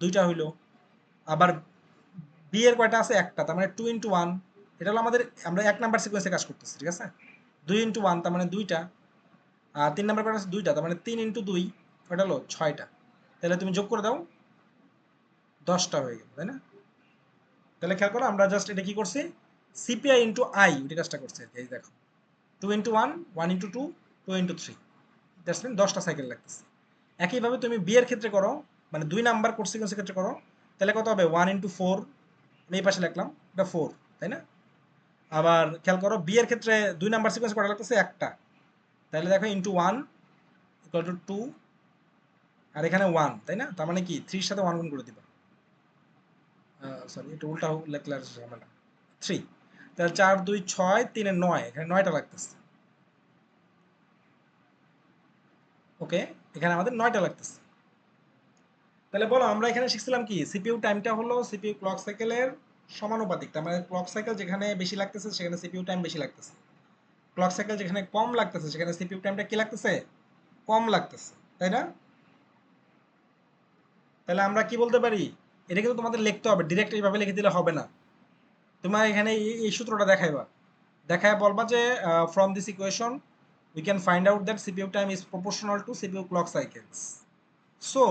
2টা হইলো। আবার বি এর কয়টা আছে 1টা, তার মানে 2x1। এটা হলো আমাদের, আমরা 1 নাম্বার সিকোয়েন্সে কাজ করতেছি, ঠিক আছে। 2x1 তার মানে 2টা। আর 3 নাম্বার কয়টা আছে 2টা, তার মানে 3x2 ওটা হলো 6টা। তাহলে তুমি যোগ করে দাও 10টা হয়ে গেল, তাই না? তাহলে খেয়াল করো আমরা জাস্ট এটা কি করছি, সিপিআই ইন্টু আই ওই কাজটা করছি। এই দেখো 2x1 1x2 2x3 that's mean 10টা সাইকেল লাগতেছে। একইভাবে তুমি বি এর ক্ষেত্রে করো, মানে 2 নাম্বার কোড সিকোয়েন্সের ক্ষেত্রে করো, তাহলে কত হবে 1x4, আমি এই পাশে লিখলাম এটা 4, তাই না? আবার খেয়াল করো বি এর ক্ষেত্রে 2 নাম্বার সিকোয়েন্স করা লাগতেছে 1টা, তাহলে দেখো ইন্টু 1 ইকুয়াল টু 2, আর এখানে 1, তাই না? তার মানে কি 3 এর সাথে 1 গুণ করে দিবা, সরি এটা উল্টা লিখলে ঝামেলা। 3, তাহলে 4 2 6 3 এর 9, এখানে 9টা লাগতেছে। ওকে, এখানে আমাদের 9টা লাগতেছে। তাহলে বলো আমরা এখানে শিখছিলাম কি, সিপিইউ টাইমটা হলো সিপিইউ ক্লক সাইকেলের সমানুপাতিক। তার মানে ক্লক সাইকেল যেখানে বেশি লাগতেছে সেখানে সিপিইউ টাইম বেশি লাগতেছে, ক্লক সাইকেল যেখানে কম লাগতেছে সেখানে সিপিইউ টাইমটা কি লাগতেছে, কম লাগতেছে, তাই না? তাহলে আমরা কি বলতে পারি, এটা কিন্তু তোমাদের লিখতে হবে, ডিরেক্ট এইভাবে লিখে দিলে হবে না। তোমার এখানে এই সূত্রটা দেখাইবা, দেখায় বলবা যে from this equation we can find out that CPU time is proportional to CPU clock cycles. So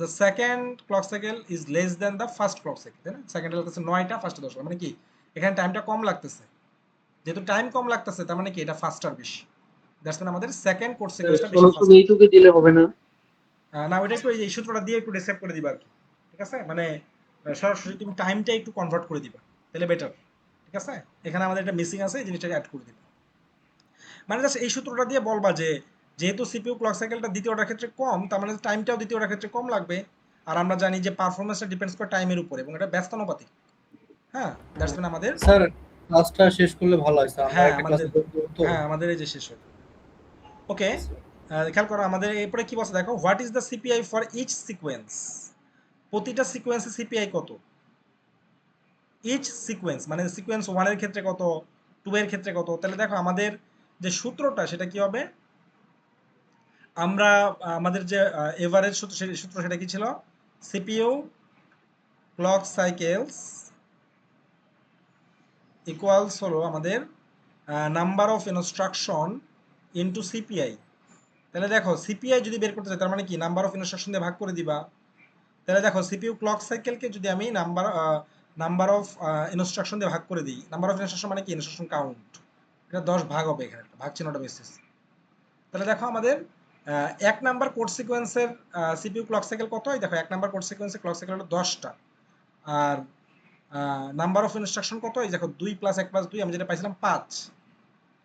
the second clock cycle is less than the first clock cycle, তাই না? সেকেন্ড লাগতেছে 9টা, ফার্স্টে 10টা, মানে কি এখানে টাইমটা কম লাগতেছে, যেহেতু টাইম কম লাগতেছে তার মানে কি এটা ফাস্টার বেশি। দ্যাটস মিন আমাদের সেকেন্ড কোড সিকোয়েন্সটা বেশি ফাস্টার। এইটুকু দিলে হবে না? না ওইটা একটু এই সূত্রটা দিয়ে একটু ডিসক্রাইব করে দিবা আর কি, ঠিক আছে? মানে সরাসরি তুমি টাইমটা একটু কনভার্ট করে দিবা তাহলে বেটার, ঠিক আছে? এখানে আমাদের একটা মিসিং আছে, এই জিনিসটাকে অ্যাড করে দিবা। মানে জাস্ট এই সূত্রটা দিয়ে বলবা যে যেহেতু সিপিইউ ক্লক সাইকেলটা দ্বিতীয়টার ক্ষেত্রে কম, তার মানে টাইমটাও দ্বিতীয়টার ক্ষেত্রে কম লাগবে। আর আমরা জানি যে পারফরম্যান্সটা ডিপেন্ডস করে টাইমের উপর এবং এটা ব্যস্তানুপাতিক। হ্যাঁ, দ্যাটস মিন আমাদের স্যার ক্লাসটা শেষ করলে ভালো হয় স্যার, আমরা হ্যাঁ একটা আমাদের ক্লাসে তো। হ্যাঁ আমাদের এই যে শেষ হলো। ওকে, খেয়াল করো আমাদের এরপরে কি বলছে দেখো, what is the CPI for each sequence. প্রতিটা সিকোয়েন্সে সিপিআই কত, ইচ সিকোয়েন্স মানে সিকোয়েন্স 1 এর ক্ষেত্রে কত, 2 এর ক্ষেত্রে কত। তাহলে দেখো আমাদের যে সূত্রটা সেটা কি হবে, আমরা আমাদের যে এভারেজ সূত্র সেটা কি ছিল, সিপিইউ ক্লক সাইকেলস ইকুয়ালস হলো আমাদের number of instruction into CPI. তাহলে দেখো সিপিআই যদি বের করতে চাই তার মানে কি নাম্বার অফ ইনস্ট্রাকশন দিয়ে ভাগ করে দিবা। তাহলে দেখো সিপিইউ ক্লক সাইকেলকে যদি আমি নাম্বার অফ ইনস্ট্রাকশন দিয়ে ভাগ করে দিই, নাম্বার অফ ইনস্ট্রাকশন মানে কি ইনস্ট্রাকশন কাউন্ট, এটা 10 ভাগ হবে, এখানে একটা ভাগ চিহ্নটা বেসিস। তাহলে দেখো আমাদের 1 নাম্বার কোড সিকোয়েন্সের সিপিইউ ক্লক সাইকেল কত হয়, দেখো 1 নাম্বার কোড সিকোয়েন্সের ক্লক সাইকেল হলো 10টা। আর নাম্বার অফ ইনস্ট্রাকশন কত, এই দেখো 2 + 1 + 2 আমি যেটা পাইছিলাম 5,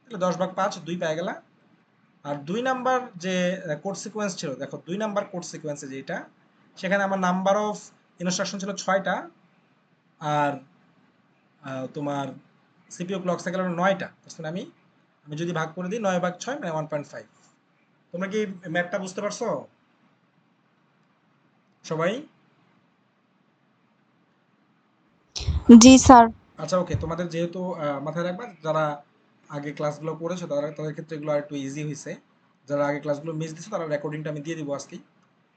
তাহলে 10 ভাগ 5 2 পেয়ে গেলা। আর 2 নাম্বার যে কোড সিকোয়েন্স ছিল, দেখো 2 নাম্বার কোড সিকোয়েন্সে যেটা, সেখানে আমার নাম্বার অফ ইনস্ট্রাকশন ছিল 6টা, আর তোমার সিপিইউ ক্লক সাইকেল হলো 9টা। তাহলে আমি যদি ভাগ করে দিই 9 ভাগ 6 মানে 1.5। তোমরা কি ম্যাথটা বুঝতে পারছো সবাই? জি স্যার। আচ্ছা ওকে, তোমাদের যেহেতু মাথায় রাখবা যারা আগে ক্লাসগুলো করেছো তাদের ক্ষেত্রে এগুলো একটু ইজি হয়েছে, যারা আগে ক্লাসগুলো মিস দিছো তারা রেকর্ডিংটা আমি দিয়ে দিব আজকে।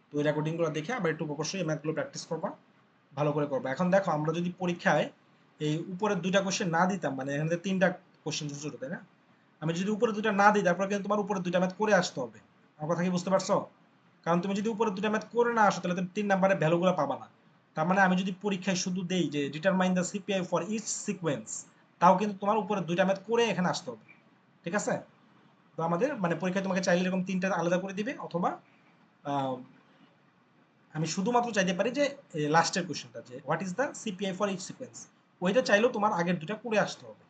তো ওই রেকর্ডিংগুলো দেখে আবার একটু অবশ্যই এই ম্যাথগুলো প্র্যাকটিস করবা, ভালো করে করবা। এখন দেখো আমরা যদি পরীক্ষায় এই উপরের 2টা কোশ্চেন না দিতাম, মানে এখানে 3টা কোশ্চেন ছোট ছোট, তাই না? আমি যদি উপরে 2টা না দিই তারপর কিন্তু তোমার উপরে 2টা ম্যাথ করে আসতে হবে। আমার কথা কি বুঝতে পারছো? কারণ তুমি যদি উপরে 2টা ম্যাথ করে না আসো তাহলে তুমি 3 নম্বরের ভ্যালুগুলো পাবা না। তার মানে আমি যদি পরীক্ষায় শুধু দেই যে determine the CPI for each sequence, তাও কিন্তু তোমার উপরে 2টা ম্যাথ করে এখানে আসতে হবে, ঠিক আছে? তো আমাদের মানে পরীক্ষায় তোমাকে চাইলে এরকম 3টা আলাদা করে দিবে, অথবা আমি শুধুমাত্র চাইতে পারি যে লাস্টের কোশ্চেনটা যে what is the CPI for each sequence, ওইটা চাইলেও তোমার আগের 2টা করে আসতে হবে।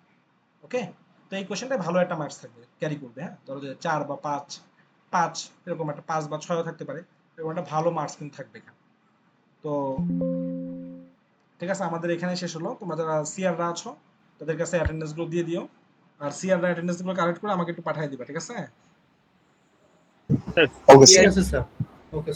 ওকে, তো এই কোশ্চেনটা ভালো একটা মার্কস থাকবে, ক্যারি করবে। হ্যাঁ, ধরো যে 4 বা 5 এরকম একটা 5 বা 6 থাকতে পারে, এরকম একটা ভালো মার্কস কিন্তু থাকবে এখানে। তো ঠিক আছে, আমাদের এখানে শেষ হলো। তোমরা যারা সিআররা আছো তাদের কাছে অ্যাটেন্ডেন্স গুলো দিয়ে দিও, আর সিআররা অ্যাটেন্ডেন্স গুলো কালেক্ট করে আমাকে একটু পাঠিয়ে দিবা, ঠিক আছে? ঠিক আছে স্যার। ওকে